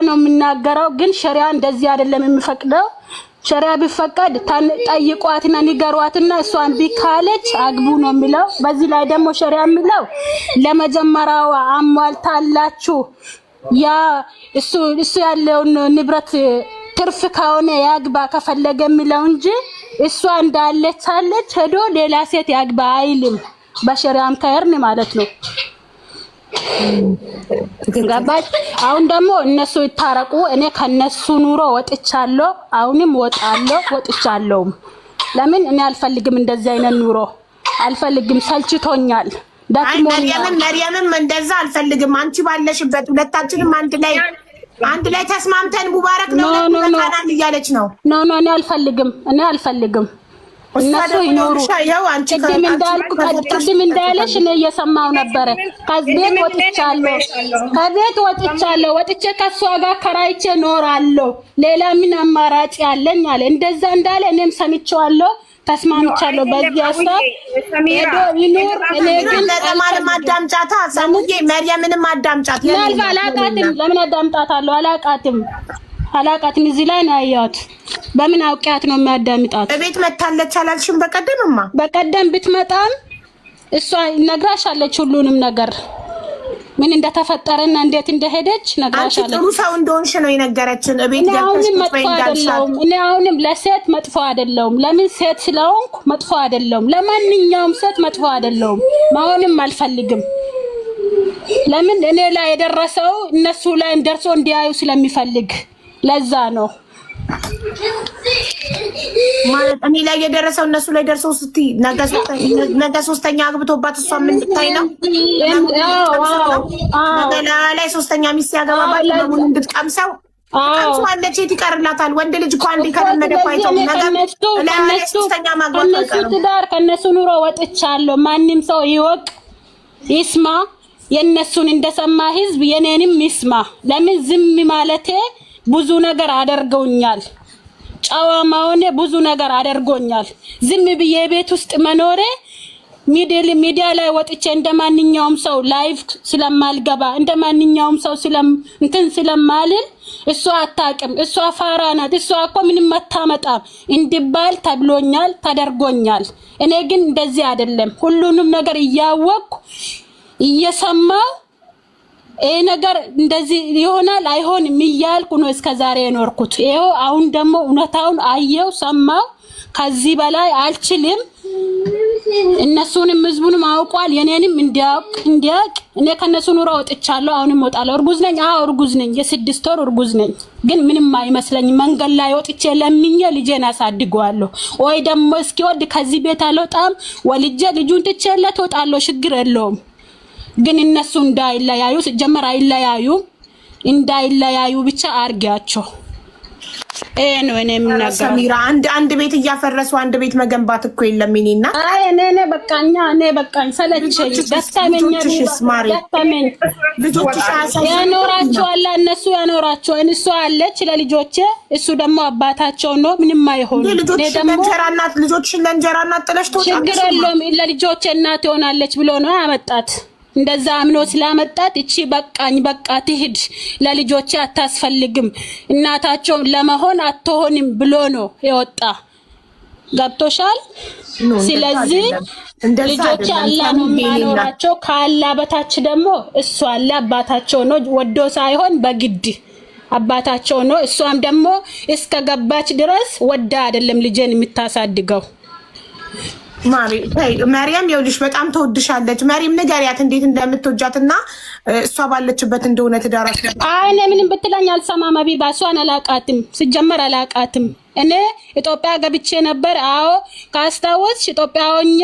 ነው የምናገረው። ግን ሸሪዓ እንደዚህ አይደለም የሚፈቅደው። ሸሪዓ ቢፈቀድ ጠይቋትና ንገሯትና እሷን ቢካለች አግቡ ነው የሚለው። በዚህ ላይ ደግሞ ሸሪዓ የሚለው ለመጀመሪያው አሟልታላችሁ ያ እሱ ያለውን ንብረት ትርፍ ከሆነ ያግባ ከፈለገ የሚለው እንጂ እሷ እንዳለች አለች ሄዶ ሌላ ሴት ያግባ አይልም። በሸሪዓም ከርም ማለት ነው። ገባች? አሁን ደግሞ እነሱ ይታረቁ። እኔ ከነሱ ኑሮ ወጥቻለሁ። አሁንም ወጥቻለሁ። ለምን እኔ አልፈልግም፣ እንደዚህ አይነት ኑሮ አልፈልግም። ሰልችቶኛል፣ ደክሞኛል። መርየምም እንደዛ አልፈልግም። አንቺ ባለሽበት ሁለታችንም አንድ ላይ ተስማምተን ሙባረክ ነው ለታናን እያለች ነው። ኖ እኔ አልፈልግም። እነሱ ይኖሩ። ቅድም እንዳለሽ እኔ እየሰማው ነበረ። ከቤት ወጥቻለሁ። ወጥቼ ከሷ ጋር ከራይቼ ኖራለሁ። ሌላ ምን አማራጭ ያለኝ አለ። እንደዛ እንዳለ እኔም ሰምቼዋለሁ፣ ተስማምቻለሁ። በዚህ ሀሳብ ሄዶ ይኖር። እኔ ግን ለማንም አዳምጫታ ሰሙዬ መርየምንም አዳምጫት። ለምን አዳምጣታለሁ? አላቃትም። እዚህ ላይ ነው ያያት። በምን አውቂያት ነው የሚያዳምጣት? በቤት መታለች አላልሽም? በቀደም ብትመጣም እሷ ነግራሻለች ሁሉንም ነገር ምን እንደተፈጠረና እንዴት እንደሄደች ነግራሻለች። ጥሩ ሰው እንደሆንሽ ነው የነገረችን። እቤት ገብተሽ እኔ አሁንም ለሴት መጥፎ አይደለሁም። ለምን ሴት ስለሆንኩ መጥፎ አይደለሁም። ለማንኛውም ሴት መጥፎ አይደለሁም። መሆንም አልፈልግም። ለምን እኔ ላይ የደረሰው እነሱ ላይ እንደርሶ እንዲያዩ ስለሚፈልግ ለዛ ነው ማለት እኔ ላይ የደረሰው እነሱ ላይ ደርሰው ስትይ ነገ ሶስተኛ አግብቶባት እሷ ምን ልታይ ነው? ነገ ላይ ሶስተኛ ሚስት ያገባባት ለምን እንድትቀምሰው ቀምሷለች። የት ይቀርላታል? ወንድ ልጅ እኮ አንዴ ከለመደ ፋይቶ ነገ ሶስተኛ ማግባት ነው። ትዳር ከነሱ ኑሮ ወጥቻለሁ። ማንም ሰው ይወቅ ይስማ። የነሱን እንደሰማ ህዝብ የኔንም ይስማ። ለምን ዝም ማለቴ ብዙ ነገር አደርገውኛል። ጫዋ ማውኔ ብዙ ነገር አደርጎኛል። ዝም ብዬ ቤት ውስጥ መኖሬ ሚዲያ ላይ ወጥቼ እንደማንኛውም ሰው ላይቭ ስለማልገባ እንደማንኛውም ሰው ስለማልል እሷ አታውቅም፣ እሷ ፋራ ናት፣ እሷ እኮ ምንም አታመጣም እንድባል ተብሎኛል፣ ተደርጎኛል። እኔ ግን እንደዚህ አይደለም። ሁሉንም ነገር እያወቅኩ እየሰማው ነገር እንደዚህ ይሆናል አይሆንም እያልኩ ነው እስከዛሬ የኖርኩት። ይሄው አሁን ደግሞ እውነታውን አየው ሰማው። ከዚህ በላይ አልችልም። እነሱንም ህዝቡንም አውቋል። የኔንም እንዲያውቅ እኔ ከነሱ ኑሮ ወጥቻለሁ። አሁንም ወጣለሁ። እርጉዝ ነኝ። እርጉዝ ነኝ። የ6 ወር እርጉዝ ነኝ። ግን ምንም አይመስለኝ። መንገድ ላይ ወጥቼ ለምኜ ልጄን አሳድገዋለሁ። ወይ ደግሞ እስኪወድ ከዚህ ቤት አልወጣም። ወልጄ ልጁን ትቼለት ወጣለሁ። ችግር የለውም። ግን እነሱ እንዳይለያዩ ሲጀመር አይለያዩም። እንዳይለያዩ ብቻ አርጋቸው። ነው እኔ የምናገረው። ሰሚራ አንድ ቤት እያፈረሱ አንድ ቤት መገንባት እኮ የለም። እኔና እኔ በቃኝ ሰለቸኝ። ደስተመኝ ያኖራቸዋል። እነሱ ያኖራቸዋል። እሱ አለች ለልጆቼ፣ እሱ ደግሞ አባታቸው ነው። ምንም አይሆን። ልጆችሽን ለእንጀራ እናት ጥለሽ ትወጣለሽ። ችግር የለውም። ለልጆቼ እናት ትሆናለች ብሎ ነው ያመጣት። እንደዛ አምኖ ስላመጣት እቺ በቃኝ በቃ ትሂድ፣ ለልጆቼ አታስፈልግም፣ እናታቸው ለመሆን አትሆንም ብሎ ነው የወጣ። ገብቶሻል? ስለዚህ ልጆቼ አላህ ነው የሚያኖራቸው። ከአላህ በታች ደግሞ እሱ አለ አባታቸው ነው። ወዶ ሳይሆን በግድ አባታቸው ነው። እሷም ደግሞ እስከ ገባች ድረስ ወዳ አይደለም ልጄን የምታሳድገው። መርየም ይኸውልሽ በጣም ተወድሻለች። መርየም ንገሪያት እንዴት እንደምትወጃትና እሷ ባለችበት እንደሆነ ትዳራች። እኔ ምንም ብትለኝ አልሰማም። ሀቢባ እሷን አላቃትም፣ ሲጀመር አላቃትም። እኔ ኢትዮጵያ ገብቼ ነበር። ካስታወስሽ ኢትዮጵያ ሆኜ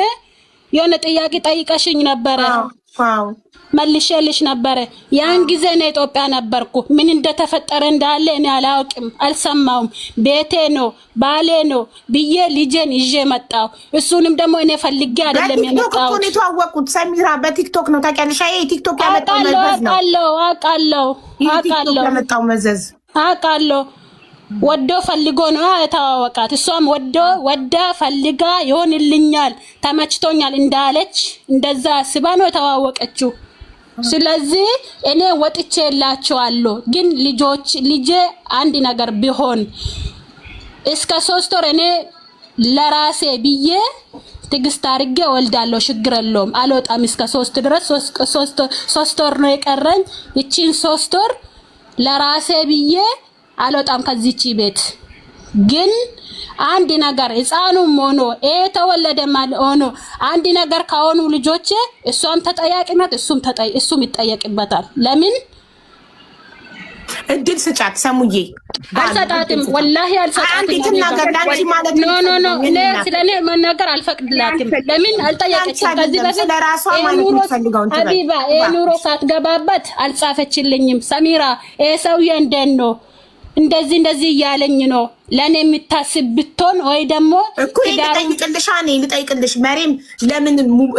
የሆነ ጥያቄ ጠይቀሽኝ ነበረ። መልሼልሽ ነበረ። ያን ጊዜ ነው ኢትዮጵያ ነበርኩ። ምን እንደተፈጠረ እንዳለ እኔ አላውቅም፣ አልሰማውም። ቤቴ ነው ባሌ ነው ብዬ ልጄን ይዤ መጣሁ። እሱንም ደግሞ እኔ ፈልጌ አይደለም የመጣሁት። በቲክቶክ ነው የተዋወቁት። ሰሚራ በቲክቶክ ነው ታውቂያለሽ? ይሄ ቲክቶክ ያመጣው መዘዝ ነው። አውቃለሁ። ወዶ ፈልጎ ነው የተዋወቃት። እሷም ወዳ ፈልጋ ይሆንልኛል ተመችቶኛል እንዳለች እንደዛ አስባ ነው የተዋወቀችው። ስለዚህ እኔ ወጥቼላችኋለሁ። ግን ልጄ አንድ ነገር ቢሆን እስከ 3 ወር እኔ ለራሴ ብዬ ትግስት አድርጌ ወልዳለሁ። ችግር የለውም። አልወጣም እስከ 3 ድረስ 3 ወር ነው የቀረኝ። እቺን 3 ወር ለራሴ ብዬ አልወጣም ከዚህች ቤት። ግን አንድ ነገር ህፃኑም ሆኖ ተወለደ ማለት ሆኖ አንድ ነገር ካሆኑ ልጆቼ እሷም ተጠያቂነት እሱም ይጠየቅበታል። ለምን እድል ስጫት ሰሙዬ አልሰጣትም። ወላሂ አልሰጣትም። ኖ እኔ ስለኔ መናገር አልፈቅድላትም። ለምን አልጠየቀችም? ከዚህ በፊት ሀቢባ ኑሮ ሳትገባበት አልጻፈችልኝም። ሰሚራ ሰውዬ እንደት ነው እንደዚህ እያለኝ ነው ለኔ የምታስብ ብትሆን ወይ ደግሞ እኮ ልጠይቅልሽ መሬም ለምን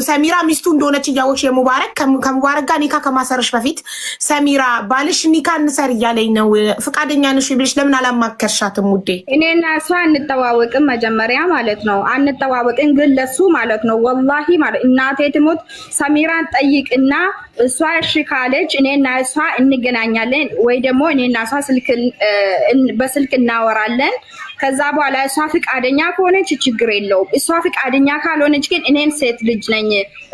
ሰሚራ ሚስቱ እንደሆነች እያወቅሽ የሙባረክ ከሙባረክ ጋር ኒካ ከማሰርሽ በፊት ሰሚራ ባልሽ ኒካ እንሰር እያለኝ ነው ፍቃደኛ ነሽ ብለሽ ለምን አላማከርሻትም? ውዴ እኔና እሷ አንተዋወቅም መጀመሪያ ማለት ነው። አንተዋወቅም ግን ለሱ ማለት ነው ወላሂ ማለት እናቴ ትሞት ሰሚራን ጠይቅና እሷ እሺ ካለች እኔና እሷ እንገናኛለን ወይ ደግሞ እኔና እሷ በስልክ እናወራለን። ከዛ በኋላ እሷ ፍቃደኛ ከሆነች ችግር የለውም። እሷ ፍቃደኛ ካልሆነች ግን እኔም ሴት ልጅ ነኝ፣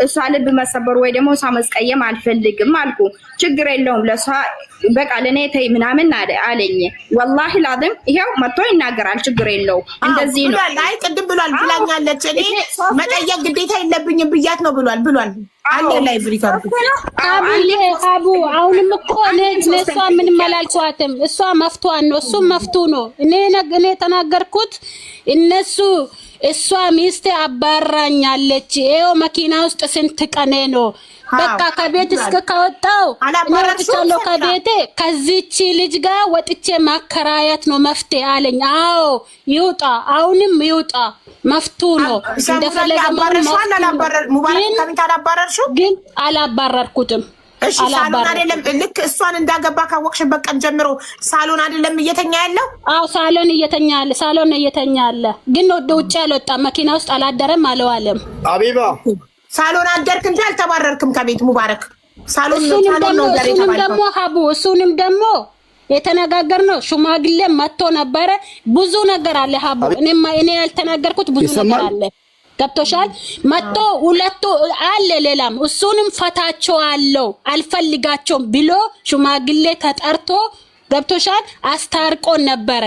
እሷ ልብ መሰበር ወይ ደግሞ እሷ መስቀየም አልፈልግም አልኩ። ችግር የለውም ለሷ በቃ ለኔ ተይ ምናምን አለኝ። ወላሂ ላዝም ይሄው መጥቶ ይናገራል። ችግር የለውም እንደዚህ ነው። አይ ቅድም ብሏል ብላኛለች። እኔ መጠየቅ ግዴታ የለብኝም ብያት ነው ብሏል። አለ ላይ ብሪካርዱ አቡ አሁንም እኮ እሷ ምንም አላልኳትም። እሷ መፍቷን ነው እሱም መፍቱ ነው። እኔ ተናገርኩት እሷ ሚስቴ አባራኛለች። ይሄው መኪና ውስጥ ስንት ቀኔ ነው በቃ ከቤት እስከ ከወጣው ወጥቻለሁ ከቤቴ ከዚህች ልጅ ጋር ወጥቼ ማከራየት ነው መፍትሄ አለኝ። አዎ ይውጣ፣ አሁንም ይውጣ መፍቱ ነው። እንደፈለገ ግን አላባረርኩትም። እሺ ሳሎን አይደለም ልክ እሷን እንዳገባ ካወቅሽበት ቀን ጀምሮ ሳሎን አይደለም እየተኛ ያለው? አዎ ሳሎን እየተኛ አለ። ግን ወደ ውጭ አልወጣም። መኪና ውስጥ አላደረም አለዋለም። አቢባ ሳሎን አደርክ እንጂ አልተባረርክም ከቤት ሙባረክ። ሳሎን ነው ደግሞ ሀቡ እሱንም ደግሞ የተነጋገርነው ሽማግሌ መጥቶ ነበረ። ብዙ ነገር አለ ሀቡ። እኔ ያልተናገርኩት ብዙ ነገር አለ። ገብቶሻል? መጥቶ ሁለቱ አለ ሌላም እሱንም ፈታቸዋለሁ አልፈልጋቸውም ብሎ ሽማግሌ ተጠርቶ ገብቶሻል? አስታርቆን ነበረ።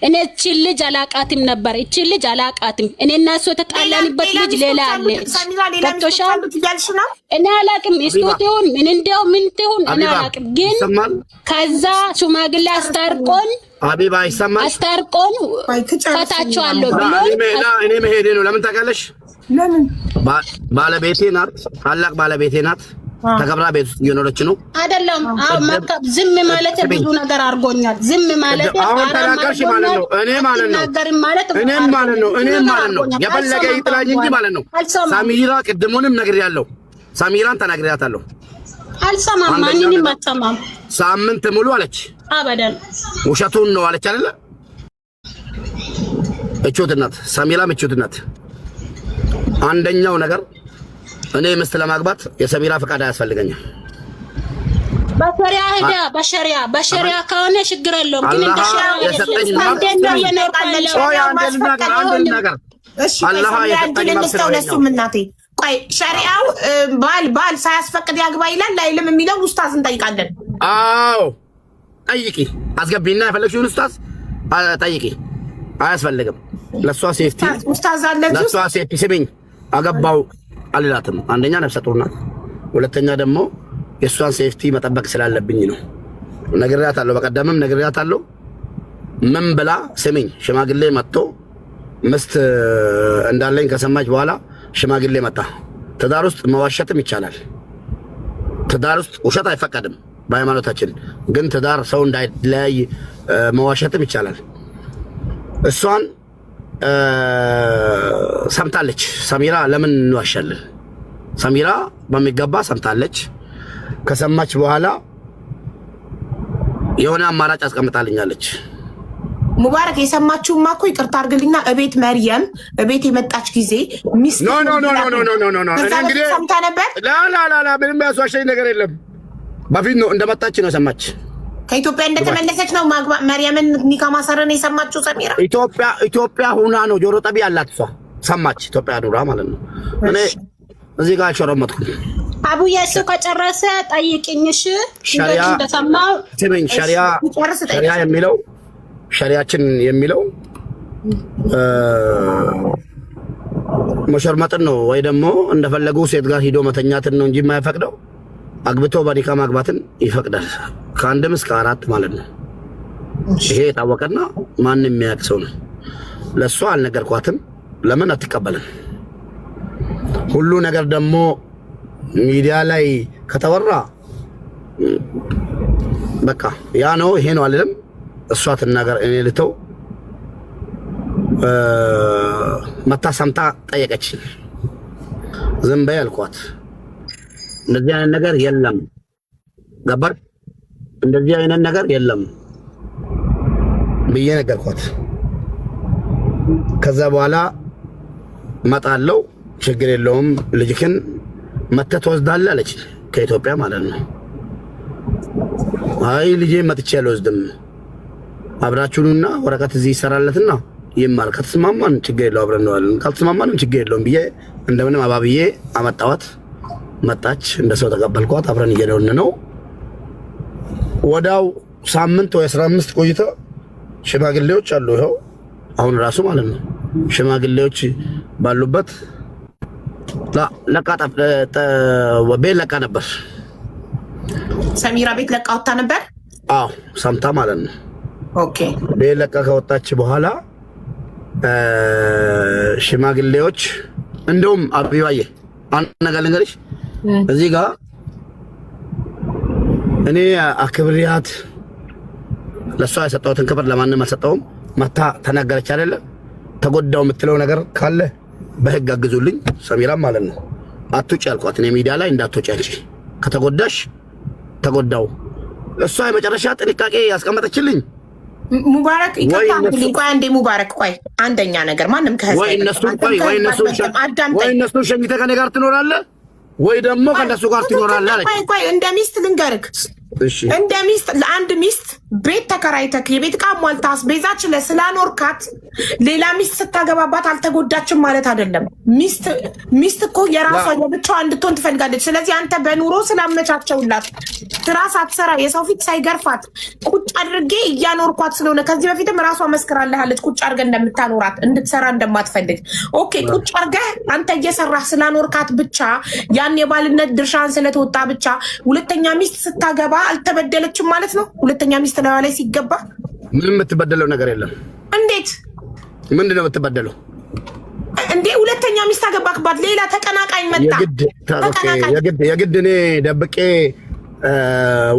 እኔ እቺ ልጅ አላቃትም ነበር። እቺ ልጅ አላቃትም። እኔና እሱ የተጣላንበት ልጅ ሌላ አለ። ገብቶሻል? እኔ አላቅም እስቱቲውን ምን ትሁን እኔ አላቅም። ግን ከዛ ሽማግሌ አስታርቆን አቢባ ይሰማል። አስታርቆን ፈታቸዋለሁ ብሎ እኔ መሄዴ ነው። ለምን ታውቃለሽ? ለምን ባለቤቴ ናት፣ ታላቅ ባለቤቴ ናት። ተከብራ ቤት ውስጥ እየኖረች ነው አይደለም? አዎ ዝም ማለት ብዙ ነገር አድርጎኛል። ዝም ማለት አሁን ተናገርሽ ማለት ነው። እኔም ማለት ነው የፈለገ ይጥላኝ እንጂ ማለት ነው። ሳሚራ ቅድሙንም ነግሬያለሁ። ሳሚራን ተናግሬያታለሁ። አልሰማም። ማንንም አትሰማም። ሳምንት ሙሉ አለች። አበደን ውሸቱን ነው አለች አይደለ? እቾት ናት። ሳሚራ እቾት ናት። አንደኛው ነገር እኔ ምስት ለማግባት የሰሚራ ፈቃድ አያስፈልገኝም። በሸሪያ ሄዳ በሸሪያ ከሆነ ችግር የለውም። ግን እንደ ሸሪያ የሰጠኝ ነገር አላህ የሰጠኝ ነው። እናቴ ቆይ ሸሪዓው ባል ሳያስፈቅድ ያግባ ይላል አይልም የሚለው ኡስታዝ እንጠይቃለን። አዎ ጠይቂ፣ አስገቢና የፈለግሽውን ኡስታዝ ጠይቂ። አያስፈልግም። ለሷ ሴፍቲ ኡስታዝ አለ። ለሷ ሴፍቲ ስሚኝ፣ አገባው አልላትም። አንደኛ ነፍሰ ጡር ናት፣ ሁለተኛ ደግሞ የእሷን ሴፍቲ መጠበቅ ስላለብኝ ነው። ነግሬያታለሁ፣ በቀደምም ነግሬያታለሁ። ምን ብላ ስሚኝ፣ ሽማግሌ መጥቶ ምስት እንዳለኝ ከሰማች በኋላ ሽማግሌ መጣ። ትዳር ውስጥ መዋሸትም ይቻላል። ትዳር ውስጥ ውሸት አይፈቀድም በሃይማኖታችን፣ ግን ትዳር ሰው እንዳይለያይ መዋሸትም ይቻላል። እሷን ሰምታለች። ሰሚራ ለምን እንዋሻለን? ሰሚራ በሚገባ ሰምታለች። ከሰማች በኋላ የሆነ አማራጭ አስቀምጣልኛለች። ሙባረክ የሰማችሁማ እኮ ይቅርታ አድርግልኝና እቤት መርየም እቤት የመጣች ጊዜ ሚስት ኖ እኔ እንግዲህ ሰምታ ነበር። ላ ምንም ያስዋሸኝ ነገር የለም። በፊት ነው እንደመጣች ነው ሰማች። ከኢትዮጵያ እንደተመለሰች ነው መርየምን ኒካ ማሰረን የሰማችው ሰሚራ። ኢትዮጵያ ሁና ነው ጆሮ ጠቢ ያላት እሷ ሰማች። ኢትዮጵያ ዱራ ማለት ነው። እኔ እዚህ ጋር ሸረመጥኩ። አቡዬ እሱ ከጨረሰ ጠይቅኝሽ እንደሰማው ትምኝ ሸሪያ የሚለው ሸሪያችን የሚለው መሸርመጥን ነው ወይ ደግሞ እንደፈለጉ ሴት ጋር ሂዶ መተኛትን ነው እንጂ የማይፈቅደው አግብቶ በኒካ ማግባትን ይፈቅዳል። ከአንድም እስከ 4 ማለት ነው። ይሄ የታወቀና ማንም የሚያውቅ ሰው ነው። ለሷ አልነገርኳትም። ለምን አትቀበልም? ሁሉ ነገር ደግሞ ሚዲያ ላይ ከተወራ በቃ ያ ነው ይሄ ነው አይደለም። እሷ ትናገር፣ እኔ ልተው። መታ ሰምታ ጠየቀች። ዝም በይ አልኳት። እንደዚህ አይነት ነገር የለም ገባር፣ እንደዚህ አይነት ነገር የለም ብዬ ነገርኳት። ከዛ በኋላ መጣለው ችግር የለውም ልጅክን መተህ ትወስዳለህ አለች። ከኢትዮጵያ ማለት ነው። አይ ልጄ መጥቼ አልወስድም፣ አብራችሁና ወረቀት እዚህ ይሰራለትና ይማር፣ ከተስማማን ችግር የለውም አብረን ነው አለን፣ ካልተስማማንም ችግር የለውም ብዬ እንደምንም አባብዬ አመጣዋት። መጣች፣ እንደሰው ተቀበልኳት። አብረን እየኖርን ነው። ወዳው ሳምንት ወይ 15 ቆይታ ሽማግሌዎች አሉ። ይኸው አሁን ራሱ ማለት ነው ሽማግሌዎች ባሉበት ቤት ለቃ ነበር። ሰሚራ ቤት ለቃ ወጣ ነበር። አዎ ሰምታ ማለት ነው። ኦኬ ቤት ለቃ ከወጣች በኋላ ሽማግሌዎች እንደውም አብይዋዬ አንድ ነገር ልንገርሽ፣ እዚህ ጋር እኔ አክብሪያት ለሷ የሰጠሁትን ክብር ለማንም አልሰጠሁም። መታ ተናገረች አይደለ? ተጎዳው የምትለው ነገር ካለ በህግ አግዙልኝ ሰሚራ ማለት ነው። አትውጪ አልኳት። እኔ ሚዲያ ላይ እንዳትወጪ አንቺ ከተጎዳሽ ተጎዳው። እሷ የመጨረሻ ጥንቃቄ ያስቀመጠችልኝ ሙባረክ ይከታተል። ቆይ አንዴ ሙባረክ፣ ቆይ አንደኛ ነገር ማንም ከህዝብ ወይ እነሱ ሸኝተህ ከኔ ጋር ትኖራለህ ወይ ደግሞ ከነሱ ጋር ትኖራለህ አለች። ቆይ እንደ ሚስት ልንገርክ፣ እንደ ሚስት ለአንድ ሚስት ቤት ተከራይተክ የቤት ዕቃ ሟልታስ ቤዛች ለስላኖርካት ሌላ ሚስት ስታገባባት አልተጎዳችም ማለት አይደለም። ሚስት እኮ የራሷ የብቻዋ እንድትሆን ትፈልጋለች። ስለዚህ አንተ በኑሮ ስላመቻቸውላት ስራ ሳትሰራ የሰው ፊት ሳይገርፋት ቁጭ አድርጌ እያኖርኳት ስለሆነ ከዚህ በፊትም ራሷ መስክራለች ቁጭ አድርገህ እንደምታኖራት እንድትሰራ እንደማትፈልግ። ኦኬ ቁጭ አድርገህ አንተ እየሰራህ ስላኖርካት ብቻ ያን የባልነት ድርሻን ስለተወጣ ብቻ ሁለተኛ ሚስት ስታገባ አልተበደለችም ማለት ነው። ሁለተኛ ሚስት ላይ ሲገባ ምንም የምትበደለው ነገር የለም። እንዴት? ምንድነው የምትበደለው እንዴ? ሁለተኛ ሚስት አገባክባት ሌላ ተቀናቃኝ መጣ። የግድ እኔ ደብቄ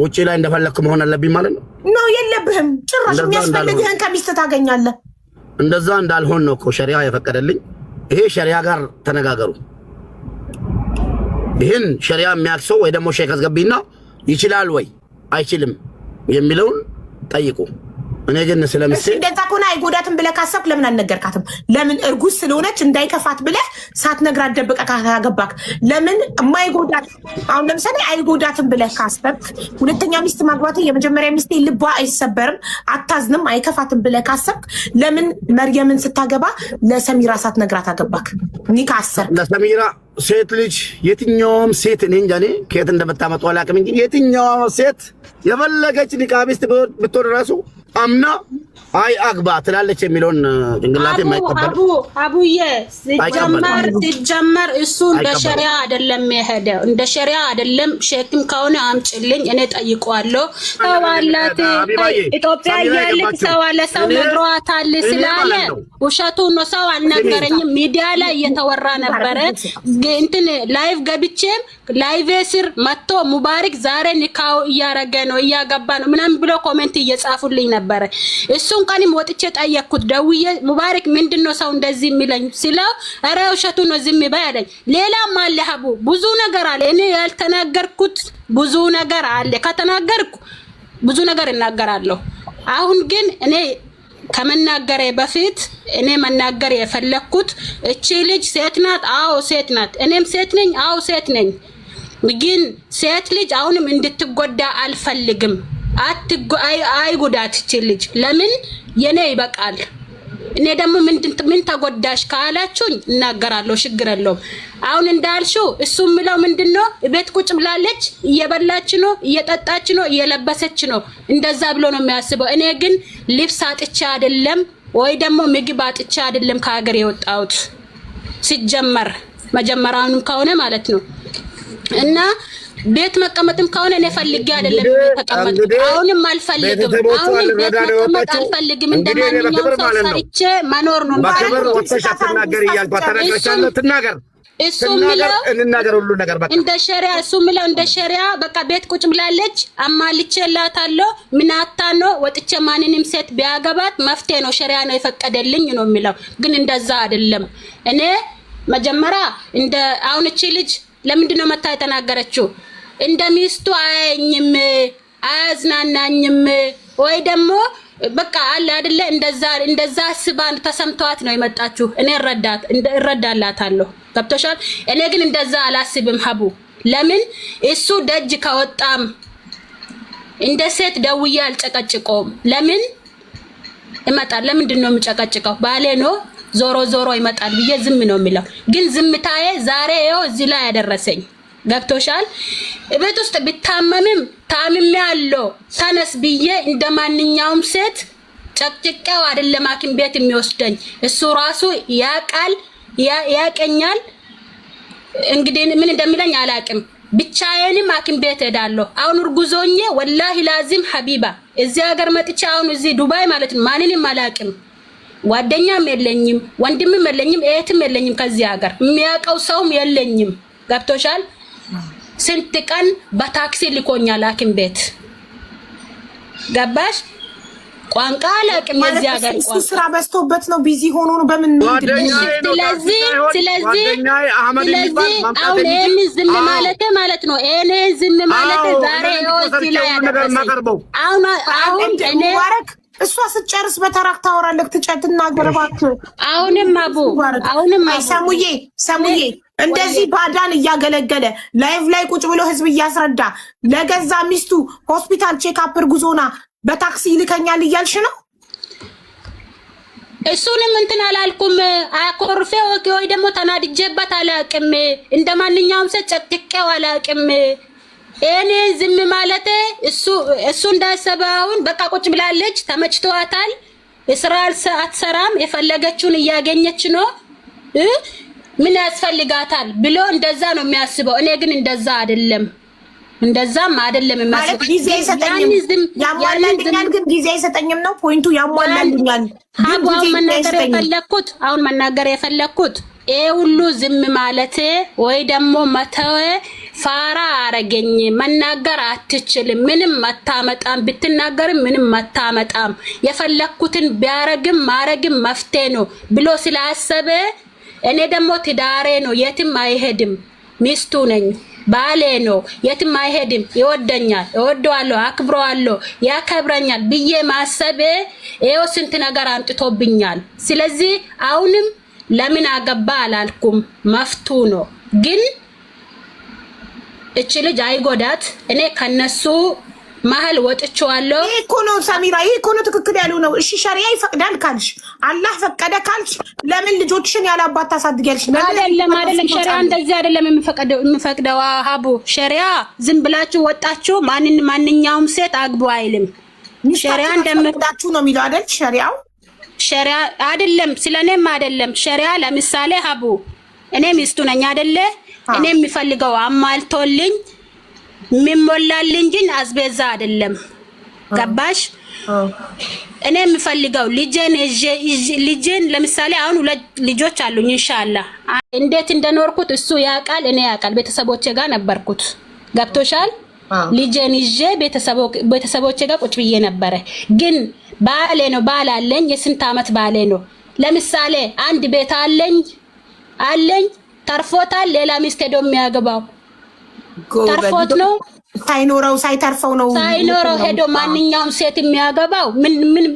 ውጪ ላይ እንደፈለኩ መሆን አለብኝ ማለት ነው? ነው የለብህም። ጭራሽ የሚያስፈልግህን ከሚስት ታገኛለህ። እንደዛ እንዳልሆን ነው እኮ ሸሪዓ የፈቀደልኝ። ይሄ ሸሪዓ ጋር ተነጋገሩ። ይሄን ሸሪዓ የሚያክሰው ወይ ደግሞ ሼክ አስገቢና ይችላል ወይ አይችልም የሚለውን ጠይቁ። እኔ ግን ስለምስል እንደዛ ከሆነ አይጎዳትም ብለህ ካሰብክ ለምን አልነገርካትም? ለምን እርጉዝ ስለሆነች እንዳይከፋት ብለህ ሳትነግራት ደብቀህ ካገባክ ለምን የማይጎዳት? አሁን ለምሳሌ አይጎዳትም ብለህ ካሰብክ ሁለተኛ ሚስት ማግባት የመጀመሪያ ሚስት ልቧ አይሰበርም፣ አታዝንም፣ አይከፋትም ብለህ ካሰብክ ለምን መርየምን ስታገባ ለሰሚራ ሳትነግራት አገባክ? ኒካ አሰርክ ለሰሚራ ሴት ልጅ የትኛውም ሴት እኔ እንጃ እኔ ከየት እንደምታመጣው አላውቅም እንጂ የትኛውም ሴት የፈለገች ኒቃቢስት ብትሆን ራሱ አምና አይ አግባ ትላለች የሚለውን እንግላቴ የማይቀበል አቡዬ ሲጀመር እሱ እንደ ሸሪያ አይደለም የሄደው፣ እንደ ሸሪያ አይደለም። ሼክም ከሆነ አምጪልኝ እኔ ጠይቀዋለሁ። ተዋላት ኢትዮጵያ ያለክ ሰው አለ ሰው ነግሯታል ስላለ ውሸቱ ነው። ሰው አልነገረኝም። ሚዲያ ላይ እየተወራ ነበረ። እንትን ላይቭ ገብቼም ላይቭ ስር መጥቶ ሙባረክ ዛሬ ኒካው እያረገ ነው እያገባ ነው ምናምን ብሎ ኮሜንት እየጻፉልኝ ነበረ። እሱን ቀንም ወጥቼ ጠየቅኩት ደውዬ ሙባረክ ምንድነው ሰው እንደዚህ የሚለኝ ሲለው ኧረ ውሸቱ ነው ዝም በይ አለኝ። ሌላም አለ ሀቡ ብዙ ነገር አለ እኔ ያልተናገርኩት ብዙ ነገር አለ። ከተናገርኩ ብዙ ነገር እናገራለሁ። አሁን ግን እኔ ከመናገሬ በፊት እኔ መናገር የፈለኩት እቺ ልጅ ሴት ናት። አዎ ሴት ናት። እኔም ሴት ነኝ። አዎ ሴት ነኝ። ግን ሴት ልጅ አሁንም እንድትጎዳ አልፈልግም። አይጉዳት ልጅ ለምን የኔ ይበቃል። እኔ ደግሞ ምን ተጎዳሽ ካላችሁኝ እናገራለሁ፣ ችግር የለውም። አሁን እንዳልሽው እሱ ምለው ምንድነው ቤት ቁጭ ብላለች፣ እየበላች ነው፣ እየጠጣች ነው፣ እየለበሰች ነው። እንደዛ ብሎ ነው የሚያስበው። እኔ ግን ልብስ አጥቼ አይደለም ወይ ደግሞ ምግብ አጥቼ አይደለም ከሀገር የወጣሁት ሲጀመር መጀመሪያውንም ከሆነ ማለት ነው። እና ቤት መቀመጥም ከሆነ እኔ ፈልጌ አይደለም ተቀመጥኩት። አሁንም አልፈልግም። አሁንም ቤት መቀመጥ አልፈልግም። እንደማንኛውም ሰው ሰርቼ መኖር ነው ባከበር ወጥተሽ አትናገር እያልኳት ተነግረሻለሁ። ትናገር እሱ ምለው እንናገር ሁሉ ነገር በቃ እንደ ሸሪዓ እሱ ምለው እንደ ሸሪዓ በቃ ቤት ቁጭ ብላለች። አማልቼላታለሁ ምናታ ነው ወጥቼ ማንንም ሴት ቢያገባት መፍትሄ ነው ሸሪዓ ነው የፈቀደልኝ ነው የሚለው። ግን እንደዛ አይደለም። እኔ መጀመሪያ እንደ አሁን እቺ ልጅ ለምንድን ነው መታ የተናገረችው? እንደ ሚስቱ አያኝም አያዝናናኝም ወይ ደግሞ በቃ አለ አይደለ እንደዛ ስባን ተሰምቷት ነው የመጣችው። እኔ እረዳላታለሁ። ገብቶሻል? እኔ ግን እንደዛ አላስብም ሀቡ። ለምን እሱ ደጅ ከወጣም እንደ ሴት ደውዬ አልጨቀጭቀውም። ለምን ይመጣል? ለምንድን ነው የምጨቀጭቀው? ባሌ ነው ዞሮ ዞሮ ይመጣል ብዬ ዝም ነው የሚለው። ግን ዝምታዬ ዛሬ ይኸው እዚህ ላይ ያደረሰኝ። ገብቶሻል? እቤት ውስጥ ብታመምም ታምሜ ያለው ተነስ ብዬ እንደማንኛውም ሴት ጨቅጭቄው አይደለም ሐኪም ቤት የሚወስደኝ። እሱ ራሱ ያቃል ያቀኛል። እንግዲህ ምን እንደሚለኝ አላቅም። ብቻዬንም ሐኪም ቤት ሄዳለሁ። አሁን እርጉዞኜ ወላሂ ላዚም ሐቢባ እዚህ ሀገር መጥቼ አሁን እዚህ ዱባይ ማለት ነው ማንንም አላቅም። ጓደኛም የለኝም፣ ወንድምም የለኝም፣ እህትም የለኝም። ከዚህ ሀገር የሚያውቀው ሰውም የለኝም። ገብቶሻል? ስንት ቀን በታክሲ ልኮኛል ሐኪም ቤት ገባሽ? ቋንቋ አላውቅም። የዚህ ሀገር ቋንቋ ስራ በዝቶበት ነው ቢዚ ሆኖ ነው። በምን ስለዚህ አሁን ይሄን ዝም ማለት ነው። እኔ ዝም ማለት ዛሬ ወስቲ ላይ ያደረሰኝ አሁን እኔ እሷ ስጨርስ በተራክ ታወራለህ። ትጨትና ገርባክ አሁንም ሰሙዬ እንደዚህ ባዳን እያገለገለ ላይቭ ላይ ቁጭ ብሎ ህዝብ እያስረዳ ለገዛ ሚስቱ ሆስፒታል ቼክአፕ እርጉዞና በታክሲ ይልከኛል እያልሽ ነው? እሱንም እንትን አላልኩም። አቆርፌ ወይ ደግሞ ተናድጄበት አላቅም። እንደማንኛውም ሰው ጨቅቄው አላቅም። እኔ ዝም ማለት እሱ እንዳሰበውን በቃ ቁጭ ብላለች፣ ተመችቷታል፣ ስራ አትሰራም፣ የፈለገችውን እያገኘች ነው፣ ምን ያስፈልጋታል ብሎ እንደዛ ነው የሚያስበው። እኔ ግን እንደዛ አይደለም፣ እንደዛም አይደለም የሚያስበው። ጊዜ አይሰጠኝም፣ ያሟላልኛል፣ ግን ጊዜ አይሰጠኝም ነው ፖይንቱ። ያሟላልኛል። አሁን መናገር የፈለኩት ይሄ ሁሉ ዝም ማለት ወይ ደግሞ መተው ፋራ አረገኝ። መናገር አትችልም፣ ምንም መታመጣም፣ ብትናገርም ምንም መታመጣም፣ የፈለኩትን ቢያረግም ማረግም መፍትሄ ነው ብሎ ስላሰበ እኔ ደግሞ ትዳሬ ነው የትም አይሄድም፣ ሚስቱ ነኝ፣ ባሌ ነው የትም አይሄድም፣ ይወደኛል፣ እወደዋለሁ፣ አክብረዋለሁ፣ ያከብረኛል ብዬ ማሰቤ ይሄው ስንት ነገር አንጥቶብኛል። ስለዚህ አሁንም ለምን አገባ አላልኩም፣ መፍቱ ነው። ግን እቺ ልጅ አይጎዳት። እኔ ከነሱ መሀል ወጥቼዋለሁ። ይሄ እኮ ነው ሰሚራ፣ ይሄ እኮ ነው ትክክል ያለው ነው። እሺ ሸሪዓ ይፈቅዳል ካልሽ፣ አላህ ፈቀደ ካልሽ፣ ለምን ልጆችሽን ያለ አባት ታሳድጊያለሽ? አይደለም ሸሪዓ እንደዚህ አይደለም የሚፈቅደው ሀቡ። ሸሪዓ ዝም ብላችሁ ወጣችሁ ማንኛውም ሴት አግቡ አይልም። ሸሪዓ እንደምፈቅዳችሁ ነው የሚለው አይደል? ሸሪዓ አይደለም፣ ስለኔም አይደለም። ሸሪዓ ለምሳሌ ሀቡ እኔ ሚስቱ ነኝ አይደለ? እኔ የሚፈልገው አማልቶልኝ የሚሞላልኝ ግን አስቤዛ አይደለም። ገባሽ? እኔ የሚፈልገው ልጄን ለምሳሌ አሁን 2 ልጆች አሉኝ። ኢንሻአላህ እንዴት እንደኖርኩት እሱ ያውቃል፣ እኔ ያውቃል። ቤተሰቦቼ ጋር ነበርኩት። ገብቶሻል? ልጄን ይዤ ቤተሰቦቼ ጋር ቁጭ ብዬ ነበረ። ግን ባሌ ነው፣ ባል አለኝ፣ የስንት ዓመት ባሌ ነው። ለምሳሌ አንድ ቤት አለኝ ተርፎታል፣ ሌላ ሚስት ሄዶ የሚያገባው ተርፎት ነው። ሳይኖረው ሳይተርፈው ነው ሳይኖረው ሄዶ ማንኛውም ሴት የሚያገባው ምን ምን